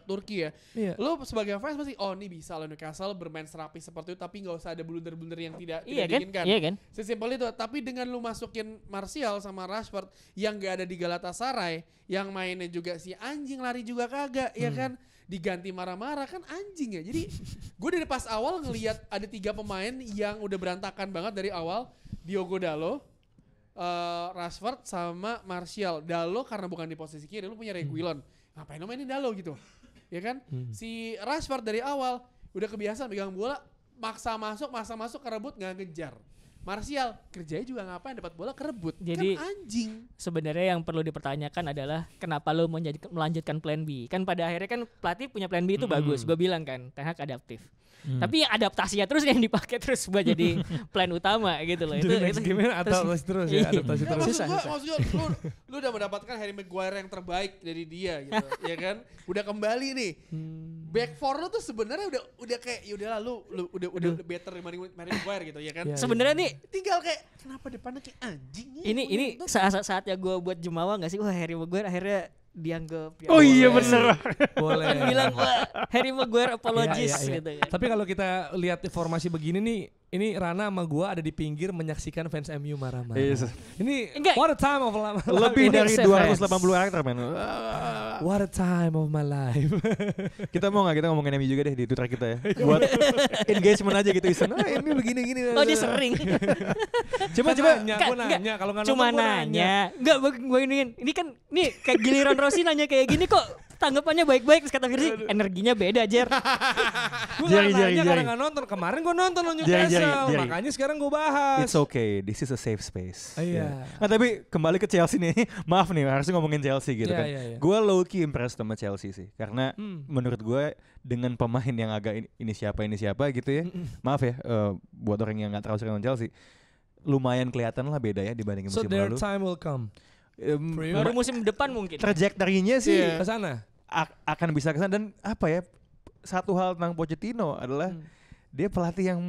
Turki ya. Iya. Lo sebagai fans pasti ini bisa lo Newcastle bermain serapi seperti itu tapi nggak usah ada blunder-blunder yang tidak Iya kan? diinginkan. Iya kan? Sesimpel itu. Tapi dengan lu masukin Martial sama Rashford yang gak ada di Galatasaray, yang mainnya juga si anjing lari juga kagak, ya kan? Diganti marah-marah kan anjing ya. Jadi gue dari pas awal ngelihat ada 3 pemain yang udah berantakan banget dari awal. Diogo Dalot, Rashford sama Martial. Dalot karena bukan di posisi kiri, lu punya Reguilon. Ngapain lu mainin Dalot gitu? Ya kan? Si Rashford dari awal udah kebiasaan pegang bola, maksa masuk kerebut nggak ngejar. Martial kerjanya juga ngapain dapat bola kerebut. Jadi, kan anjing. Sebenarnya yang perlu dipertanyakan adalah kenapa lo melanjutkan plan B. Kan pada akhirnya kan pelatih punya plan B itu bagus. Gue bilang kan, Ten Hag adaptif. Tapi yang adaptasinya terus yang dipakai terus buat jadi plan utama gitu loh. Jadi next game-nya adaptasi terus ya, Iya. adaptasi Ya, terus. maksud gua, lu udah mendapatkan Harry Maguire yang terbaik dari dia gitu, ya kan? Udah kembali nih. Back four lu tuh sebenarnya udah kayak yaudahlah lu udah better dibanding Harry Maguire gitu, ya kan? Iya. Sebenarnya nih Tinggal kayak kenapa depannya kayak anjing ya? ini saatnya gue buat jumawa nggak sih? Wah, Harry Maguire akhirnya dianggap. Oh iya Boleh. bener. Boleh. Kan bilang wah Harry Maguire apologis Iya, iya, iya. gitu kan. Tapi kalau kita lihat informasi begini nih, ini Rana sama gua ada di pinggir menyaksikan fans MU marah-marah. Yes. Ini Enggak. what a time of life. Lebih dari Next 280 karakter men. What a time of my life. Kita mau nggak kita ngomongin MU juga deh di Twitter kita ya. Buat engagement aja gitu Isen. MU begini-gini. Oh dia sering. Coba nanya, gua Enggak, nanya kalau nggak Cuma nonton gua nanya. Enggak gue ini kan nih kayak giliran Rossi nanya kayak gini kok tanggapannya baik-baik. Terus kata Firzi energinya beda Jer. Gua Jari, nggak nanya jari. karena nggak nonton. Kemarin gua nonton lo Jari. Newcastle. Makanya sekarang gua bahas. It's okay, this is a safe space. Iya. Nah tapi kembali ke Chelsea nih, maaf nih harusnya ngomongin Chelsea gitu Iya, kan. iya, iya. Gue low key impressed sama Chelsea sih, karena menurut gue dengan pemain yang agak ini siapa gitu ya. Maaf ya, buat orang yang nggak terlalu sering nonton Chelsea, lumayan kelihatan lah beda ya dibandingin So musim their lalu. time will come. Baru musim depan mungkin. Trajektorinya sih Iya. Ke sana. akan bisa kesana dan apa ya? Satu hal tentang Pochettino adalah dia pelatih yang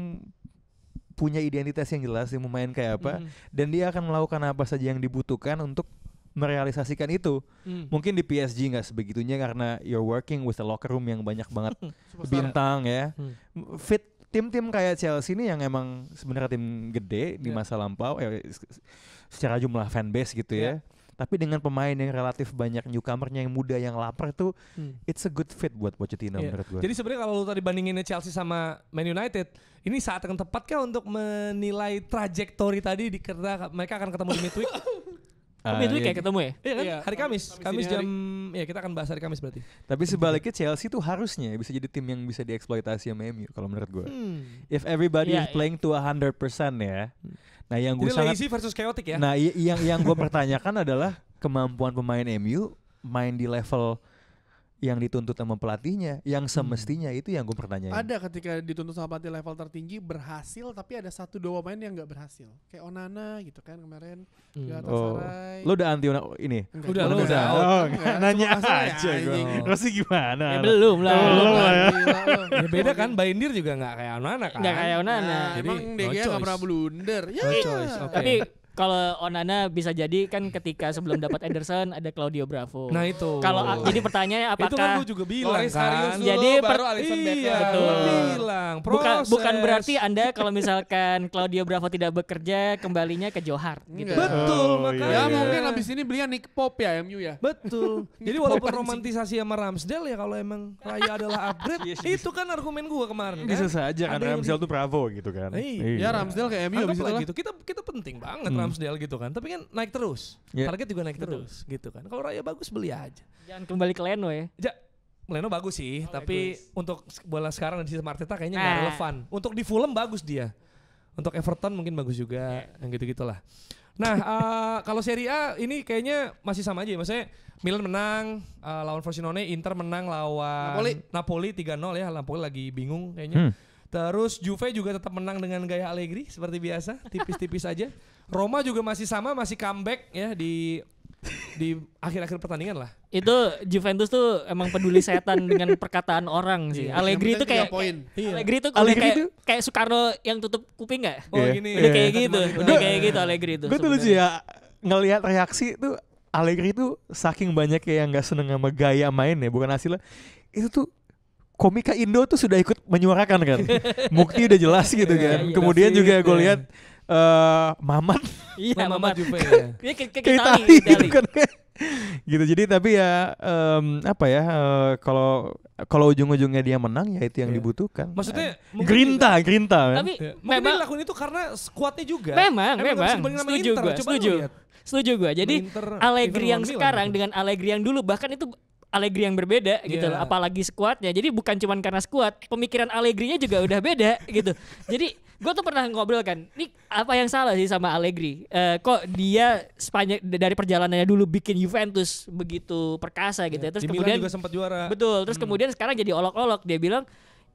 punya identitas yang jelas, dia mau main kayak apa, dan dia akan melakukan apa saja yang dibutuhkan untuk merealisasikan itu. Mungkin di PSG nggak sebegitunya karena you're working with a locker room yang banyak banget bintang ya. Fit tim-tim kayak Chelsea ini yang emang sebenarnya tim gede di masa lampau secara jumlah fanbase gitu ya. Tapi dengan pemain yang relatif banyak newcomernya yang muda yang lapar itu it's a good fit buat Pochettino Iya. menurut gue. Jadi sebenarnya kalau lu tadi bandinginnya Chelsea sama Man United, ini saat yang tepat kah untuk menilai trajektori tadi karena mereka akan ketemu di midweek? Midweek kayak ketemu ya? Iya kan? Iya, Hari Kamis. Kamis Kamis dini jam ya kita akan bahas hari Kamis berarti. Tapi sebaliknya Chelsea tuh harusnya bisa jadi tim yang bisa dieksploitasi sama MU kalau menurut gue. If everybody Iya, is playing to 100% ya. Nah yang gue Jadi sangat lazy versus chaotic ya. Nah yang gue pertanyakan adalah kemampuan pemain MU main di level yang dituntut sama pelatihnya, yang semestinya itu yang gue pertanyain. Ada ketika dituntut sama pelatih level tertinggi berhasil, tapi ada 1-2 pemain yang nggak berhasil. Kayak Onana gitu kan kemarin. Galatasaray. Lo udah anti ini? Enggak, Udah, gua lo udah. udah. Enggak, Nanya cuma masalah ya, aja gue. anjing. Rossi gimana? Ya belum lah. Belum lah ya. Gila lo. Ya beda kan, Baindir juga nggak kayak Onana kan. Nggak kayak Onana. Nah, Jadi, emang no DG nggak choice. pernah blunder. Ya. No choice, oke. Tapi kalau Onana bisa jadi kan ketika sebelum dapat Ederson ada Claudio Bravo. Nah itu. Kalau jadi pertanyaannya itu kan apakah lu juga bilang Loris kan. Karius dulu, Jadi baru Alisson Iya, Becker. lu Betul. bilang bukan proses. berarti Anda kalau misalkan Claudio Bravo tidak bekerja kembalinya ke Johar gitu. Enggak. Betul, Oh, makanya. Ya iya. mungkin abis ini belinya Nick Pope ya MU ya. Betul. Jadi walaupun romantisasi sama Ramsdale ya kalau emang Raya adalah upgrade, itu kan argumen gua kemarin kan. Bisa saja kan Ada yang Ramsdale tuh Bravo gitu kan. Iya. Ya Ramsdale kayak MU abis itu Anggaplah lah. gitu. Kita penting banget Ramsdale gitu kan. Tapi kan naik terus. Iya. Target juga naik terus gitu kan. Kalau Raya bagus beli aja. Jangan kembali ke Leno ya. Leno bagus sih, tapi untuk bola sekarang di sisi Arteta kayaknya nggak Ah. relevan. Untuk di Fulham bagus dia. Untuk Everton mungkin bagus juga, yang gitu-gitulah. Nah, kalau Serie A ini kayaknya masih sama aja ya. Maksudnya Milan menang lawan Frosinone, Inter menang lawan Napoli 3-0 ya. Napoli lagi bingung kayaknya. Terus Juve juga tetap menang dengan gaya Allegri seperti biasa, tipis-tipis aja. Roma juga masih sama, masih comeback ya di akhir-akhir pertandingan lah. Itu Juventus tuh emang peduli setan dengan perkataan orang sih. Allegri itu kayak poin. Allegri itu Allegri udah kayak Soekarno yang tutup kuping nggak? Oh Iya. gini. Udah kayak Iya. gitu, udah kayak gitu Allegri itu. Gue tuh lucu sebenarnya. ya. ngelihat reaksi tuh Allegri tuh saking banyak yang nggak seneng sama gaya mainnya, bukan hasilnya. Itu tuh komika Indo tuh sudah ikut menyuarakan kan. Mukti udah jelas gitu kan. Kemudian David, juga gue lihat Mamat Iya, Mamat Mamat. Juve ya. Dia ke kayak Itali, Itali gitu Itali. kan. Gitu. Jadi tapi ya apa ya, kalau ujung-ujungnya dia menang ya itu yang Iya. dibutuhkan. Maksudnya mungkin Grinta kan. Tapi Ya, mungkin memang dia lakuin itu karena skuadnya juga. Memang, Emang nggak bisa dibandingin sama setuju Inter. gue, Coba setuju. lu lihat. Setuju gue. Jadi Sama Inter, Allegri even yang lawan Milan sekarang gitu. dengan Allegri yang dulu bahkan itu Allegri yang berbeda gitu loh. Iya. Apalagi skuadnya. Jadi bukan cuma karena skuad, pemikiran Allegri-nya juga udah beda gitu. Jadi gue tuh pernah ngobrol kan, nih apa yang salah sih sama Allegri? Kok dia sepanjang dari perjalanannya dulu bikin Juventus begitu perkasa gitu ya. Terus Di kemudian Milan juga sempat juara. betul, terus kemudian sekarang jadi olok-olok. Dia bilang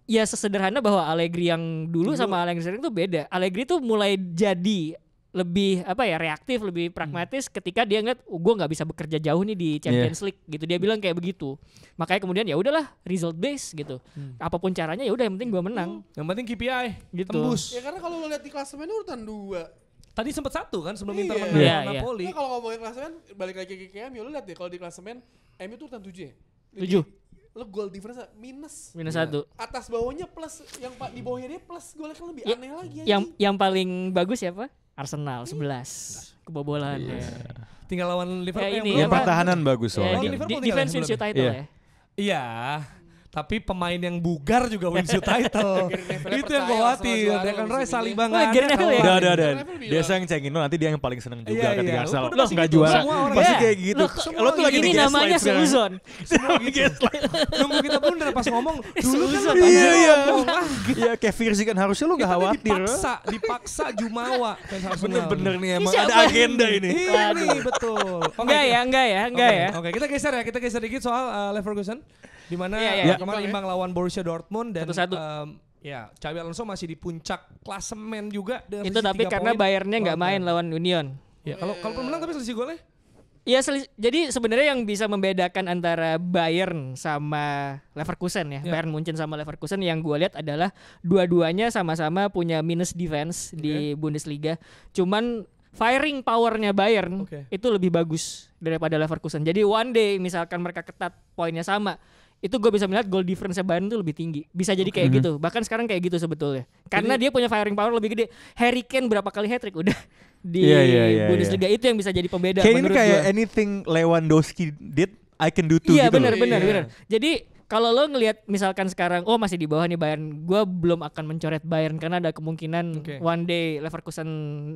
ya sesederhana bahwa Allegri yang dulu sama Allegri sekarang tuh beda. Allegri tuh mulai jadi lebih apa ya, reaktif, lebih pragmatis ketika dia ngeliat gue nggak bisa bekerja jauh nih di Champions League gitu. Dia bilang kayak begitu. Makanya kemudian ya udahlah result based gitu. Apapun caranya ya udah yang penting gue menang Yang penting KPI gitu. tembus. Ya karena kalau lo lihat di klasemen urutan 2. Tadi sempat 1 kan sebelum Iya. Inter menang Iya, lawan iya. Napoli. Nah, kalau ngomongin klasemen balik lagi ke KM, lo lihat deh kalau di klasemen MU tuh urutan 7 ya. 7. Lo goal difference minus. -1. Atas bawahnya plus, yang di bawahnya dia plus, golnya kan lebih Ya, aneh lagi. Yang paling bagus siapa? Arsenal 11 kebobolan ya. Tinggal lawan Liverpool Ya, yang ini belum. Ya apa? pertahanan bagus Ya, Lawan soalnya. Liverpool tinggal defense yang wins you sebelumnya. title Iya. ya. Iya. Tapi pemain yang bugar juga wins you title. Gary Neville Itu yang percaya khawatir. Arsenal juara Declan musim Rice ini. saling Oh, banget. Gary Neville ya? Udah. Neville bilang. Biasa yang cengin lo, nanti dia yang paling seneng juga Iya, ketika iya. Arsenal Udah pasti nggak gitu. juara. Semua orang Pasti Iya. kayak gitu. Loh, Lo tuh lagi ini di gaslight namanya sekarang. seuzon. Nunggu kita blunder pas ngomong. Dulu kan Seuzon. lu Iya, iya. ngomong, ah, Iya kayak Virsi kan harusnya lo nggak kita nih khawatir. dipaksa Jumawa fans Arsenal. Bener-bener nih emang Siapa? ada agenda ini. Ini betul. Oke, Enggak ya. Oke, kita geser dikit soal Leverkusen di mana Iya, kemarin imbang lawan Borussia Dortmund dan 1-1. ya Xabi Alonso masih di puncak klasemen juga dengan Itu selisih tapi 3 karena poin. Bayernnya nggak main lawan Union. Ya, kalau menang tapi selisih golnya. Iya, jadi sebenarnya yang bisa membedakan antara Bayern sama Leverkusen ya, Bayern Munchen sama Leverkusen yang gue lihat adalah dua-duanya sama-sama punya minus defense di Bundesliga. Cuman firing powernya Bayern itu lebih bagus daripada Leverkusen. Jadi one day misalkan mereka ketat poinnya sama, itu gue bisa melihat goal difference Bayern itu lebih tinggi. Bisa jadi kayak gitu. Bahkan sekarang kayak gitu sebetulnya. Karena dia punya firing power lebih gede. Harry Kane berapa kali hat-trick udah di Iya. Bundesliga. Itu yang bisa jadi pembeda Kayak ini menurut kayak gua. anything Lewandowski did, I can do too Iya gitu loh. benar. Jadi kalau lo ngelihat misalkan sekarang masih di bawah nih Bayern, gue belum akan mencoret Bayern karena ada kemungkinan one day Leverkusen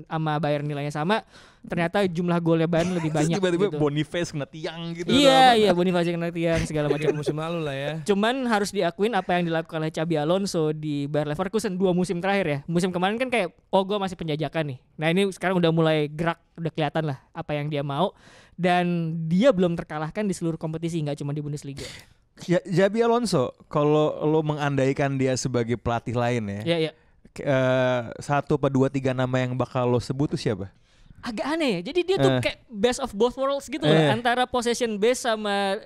sama Bayern nilainya sama, ternyata jumlah golnya Bayern lebih Terus banyak tiba-tiba gitu. Boniface kena tiang gitu. Iya Boniface kena tiang segala Macam macam. musim lalu lah ya. Cuman harus diakuin apa yang dilakukan oleh Xabi Alonso di Bayer Leverkusen 2 musim terakhir ya. Musim kemarin kan kayak gue masih penjajakan nih. Nah ini sekarang udah mulai gerak, udah kelihatan lah apa yang dia mau. Dan dia belum terkalahkan di seluruh kompetisi, nggak cuma di Bundesliga. Ya, Xabi Alonso, kalau lo mengandaikan dia sebagai pelatih lain ya, Iya. 1 apa 2 3 nama yang bakal lo sebut tuh siapa? Agak aneh ya. Jadi dia tuh kayak best of both worlds gitu loh. Antara possession base sama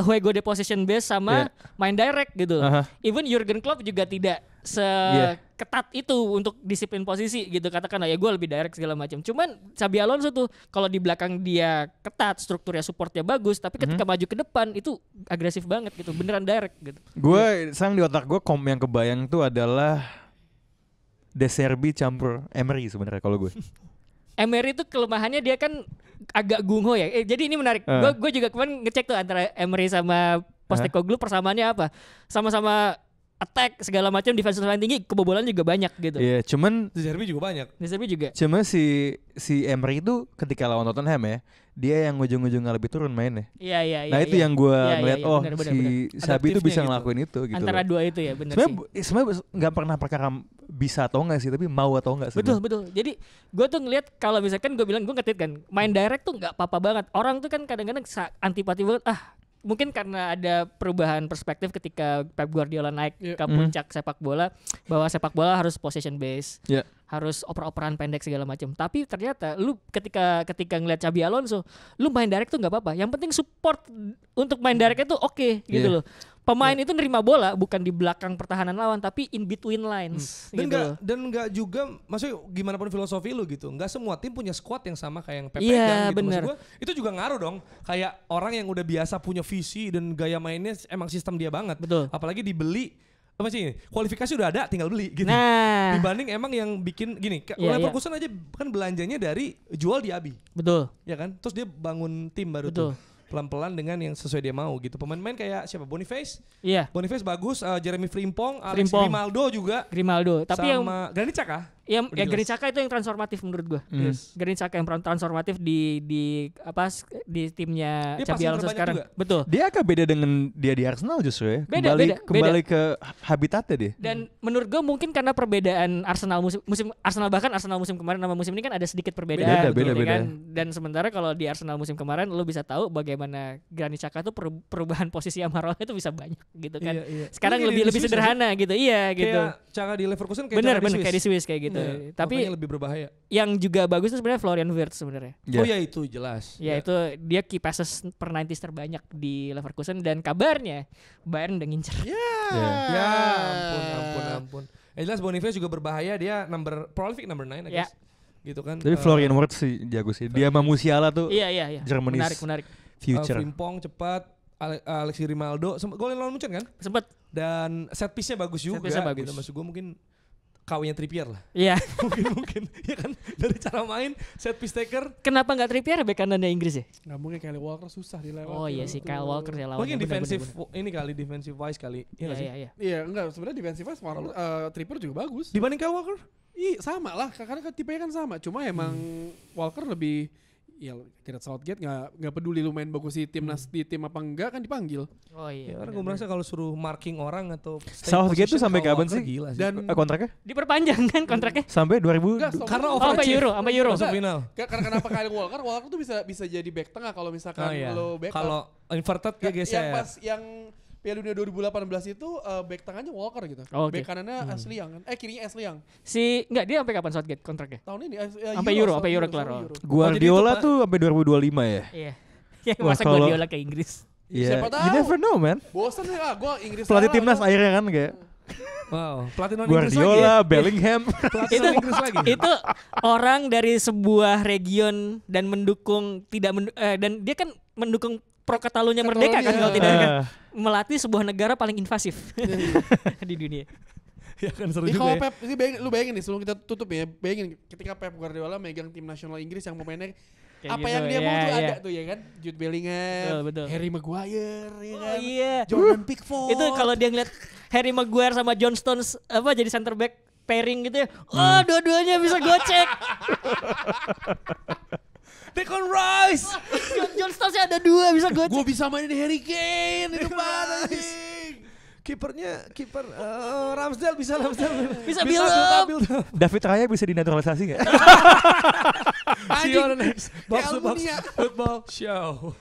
Juego de possession base sama main direct gitu loh. Even Jurgen Klopp juga tidak seketat itu untuk disiplin posisi gitu. Katakan ya gue lebih direct segala macam. Cuman Xabi Alonso tuh kalau di belakang dia ketat, strukturnya supportnya bagus, tapi ketika maju ke depan itu agresif banget gitu. Beneran direct gitu. Gue sang di otak gue yang kebayang tuh adalah De Zerbi campur Emery sebenarnya kalau gue. Emery itu kelemahannya dia kan agak gunho ya. Jadi ini menarik. Gue juga kemarin ngecek tuh antara Emery sama Postecoglou persamaannya apa. Sama-sama attack segala macam, defensive line tinggi, kebobolan juga banyak gitu. Iya, cuman Di Derby juga banyak. Di Derby juga. Cuma si Emery itu ketika lawan Tottenham ya, dia yang ujung-ujungnya lebih turun mainnya. Iya. Nah itu yang gue ngeliat, bener. Xabi itu Adaptifnya bisa gitu. ngelakuin itu gitu. Antara loh. dua itu ya bener sih. Sebenarnya nggak pernah perkara bisa atau enggak sih, tapi mau atau enggak sih. Betul. Jadi gue tuh ngeliat kalau misalkan gue bilang gue ngetit kan, main direct tuh nggak apa-apa banget. Orang tuh kan kadang-kadang antipati banget. Mungkin karena ada perubahan perspektif ketika Pep Guardiola naik ke puncak sepak bola, bahwa sepak bola harus possession base, harus oper-operan pendek segala macam. Tapi ternyata lu ketika ngeliat Xabi Alonso, lu main direct tuh nggak apa-apa. Yang penting support untuk main direct itu oke, gitu loh. Pemain itu nerima bola bukan di belakang pertahanan lawan tapi in between lines gitu. Dan nggak juga, maksudnya gimana pun filosofi lu gitu, nggak semua tim punya squad yang sama kayak yang Pepe Iya, gitu. bener. Maksud gua, itu juga ngaruh dong. Kayak orang yang udah biasa punya visi dan gaya mainnya emang sistem dia banget. Betul. Apalagi dibeli, apa sih ini? Kualifikasi udah ada, tinggal beli gitu. Nah, Dibanding emang yang bikin gini, Iya, Leverkusen aja kan belanjanya dari jual di Abi, betul. ya kan? Terus dia bangun tim baru Betul. tuh. Pelan-pelan dengan yang sesuai dia mau gitu. Pemain-pemain kayak siapa? Boniface Iya, Boniface bagus, Jeremy Frimpong, Alex Frimpong. Grimaldo juga. Grimaldo. Tapi yang sama Granit Xhaka. yang Udah jelas. Granit Xhaka itu yang transformatif menurut gua. Yes. Granit Xhaka yang transformatif di timnya Dia Xabi passing Alonso terbanyak sekarang. juga. Betul. Dia agak beda dengan dia di Arsenal justru ya. Beda, Kembali ke habitatnya dia. Dan menurut gue mungkin karena perbedaan Arsenal musim Arsenal musim kemarin sama musim ini kan ada sedikit perbedaan Beda. kan. Dan sementara kalau di Arsenal musim kemarin lo bisa tahu bagaimana Granit Xhaka tuh perubahan posisi Amaral itu bisa banyak gitu kan. Iya. Sekarang Ini kayak lebih di Swiss sederhana gitu. Iya gitu. Kayak Xhaka di Leverkusen kayak Bener Xhaka di Swiss. kayak di Swiss kayak gitu. Iya, Tapi makanya lebih berbahaya. yang juga bagus itu sebenarnya Florian Wirtz sebenarnya. Oh ya itu jelas. Ya itu dia key passes per 90s terbanyak di Leverkusen dan kabarnya Bayern udah ngincer. Ya ampun. Jelas Boniface juga berbahaya, dia prolific number 9 I Ya. guess. Gitu kan. Tapi Florian Wirtz sih jago sih. Dia sama Musiala tuh Iya. Germany's Menarik. future. Frimpong cepat, Alex Grimaldo golin lawan Munchen kan? Sempet. Dan set piece-nya bagus juga. Set piece-nya bagus. Gitu. Maksud gue mungkin KW-nya Trippier lah. Iya. mungkin ya kan dari cara main set piece taker. Kenapa nggak Trippier bek kanannya Inggris ya? Nggak mungkin Kyle Walker susah dilewat. Oh iya sih Kyle Walker ya lawan. Mungkin defensive ini kali defensive wise kali. Iya nggak sih? Iya. Iya enggak sebenarnya defensive Walker Trippier juga bagus. Dibanding Kyle Walker? Iya sama lah karena kan tipenya kan sama. Cuma emang Walker lebih ya Gareth Southgate nggak peduli lu main bagus di timnas di tim apa enggak kan dipanggil. Oh Ya, iya. karena gue merasa kalau suruh marking orang atau stay Southgate tuh position, sampai Kyle kapan Walker sih? Gila sih. Dan Kontraknya? Diperpanjang kan kontraknya? Sampai 2000. Enggak, Karena Oh sampai Euro. masuk final. Karena kenapa Kyle Walker tuh bisa jadi back tengah kalau misalkan lo back Kalau inverted dia geser. yang pas yang Piala Dunia 2018 itu back tengahnya Walker gitu. Oh, oke. Back kanannya Ashley Young kan. Kirinya Ashley Young. Enggak dia sampai kapan Southgate kontraknya? Tahun ini Sampai Euro kelar. Guardiola tuh sampai 2025 ya. Iya. Ya Wah, masa kalau- Guardiola ke Inggris. Iya. Siapa tahu. You never know man. Bosen ya gua Inggris. Pelatih salah, timnas gua. akhirnya kan kayak Wow, pelatih non Inggris lagi. Guardiola, Bellingham. Pelatih non Inggris lagi. Itu orang dari sebuah region dan mendukung dan dia kan mendukung pro Catalunya merdeka kan kalau tidak kan melatih sebuah negara paling invasif di dunia. Ya kan seru Ini juga kalau ya. Pep, lu bayangin nih sebelum kita tutup ya, bayangin ketika Pep Guardiola megang tim nasional Inggris yang pemainnya Kayak apa gitu, yang dia mau iya, tuh iya. ada tuh ya kan, Jude Bellingham, Betul. Harry Maguire, ya Oh kan? iya. Jordan Pickford. Itu kalau dia ngeliat Harry Maguire sama John Stones jadi center back pairing gitu ya. Oh, dua-duanya bisa gocek. Declan Rice. John Stones ada dua bisa gocek. Gue bisa mainin Harry Kane itu mana anjing. Kiper Ramsdale bisa Bisa build up. David Raya bisa dinaturalisasi nggak? See you on the next Box to Box Almunia. Football Show.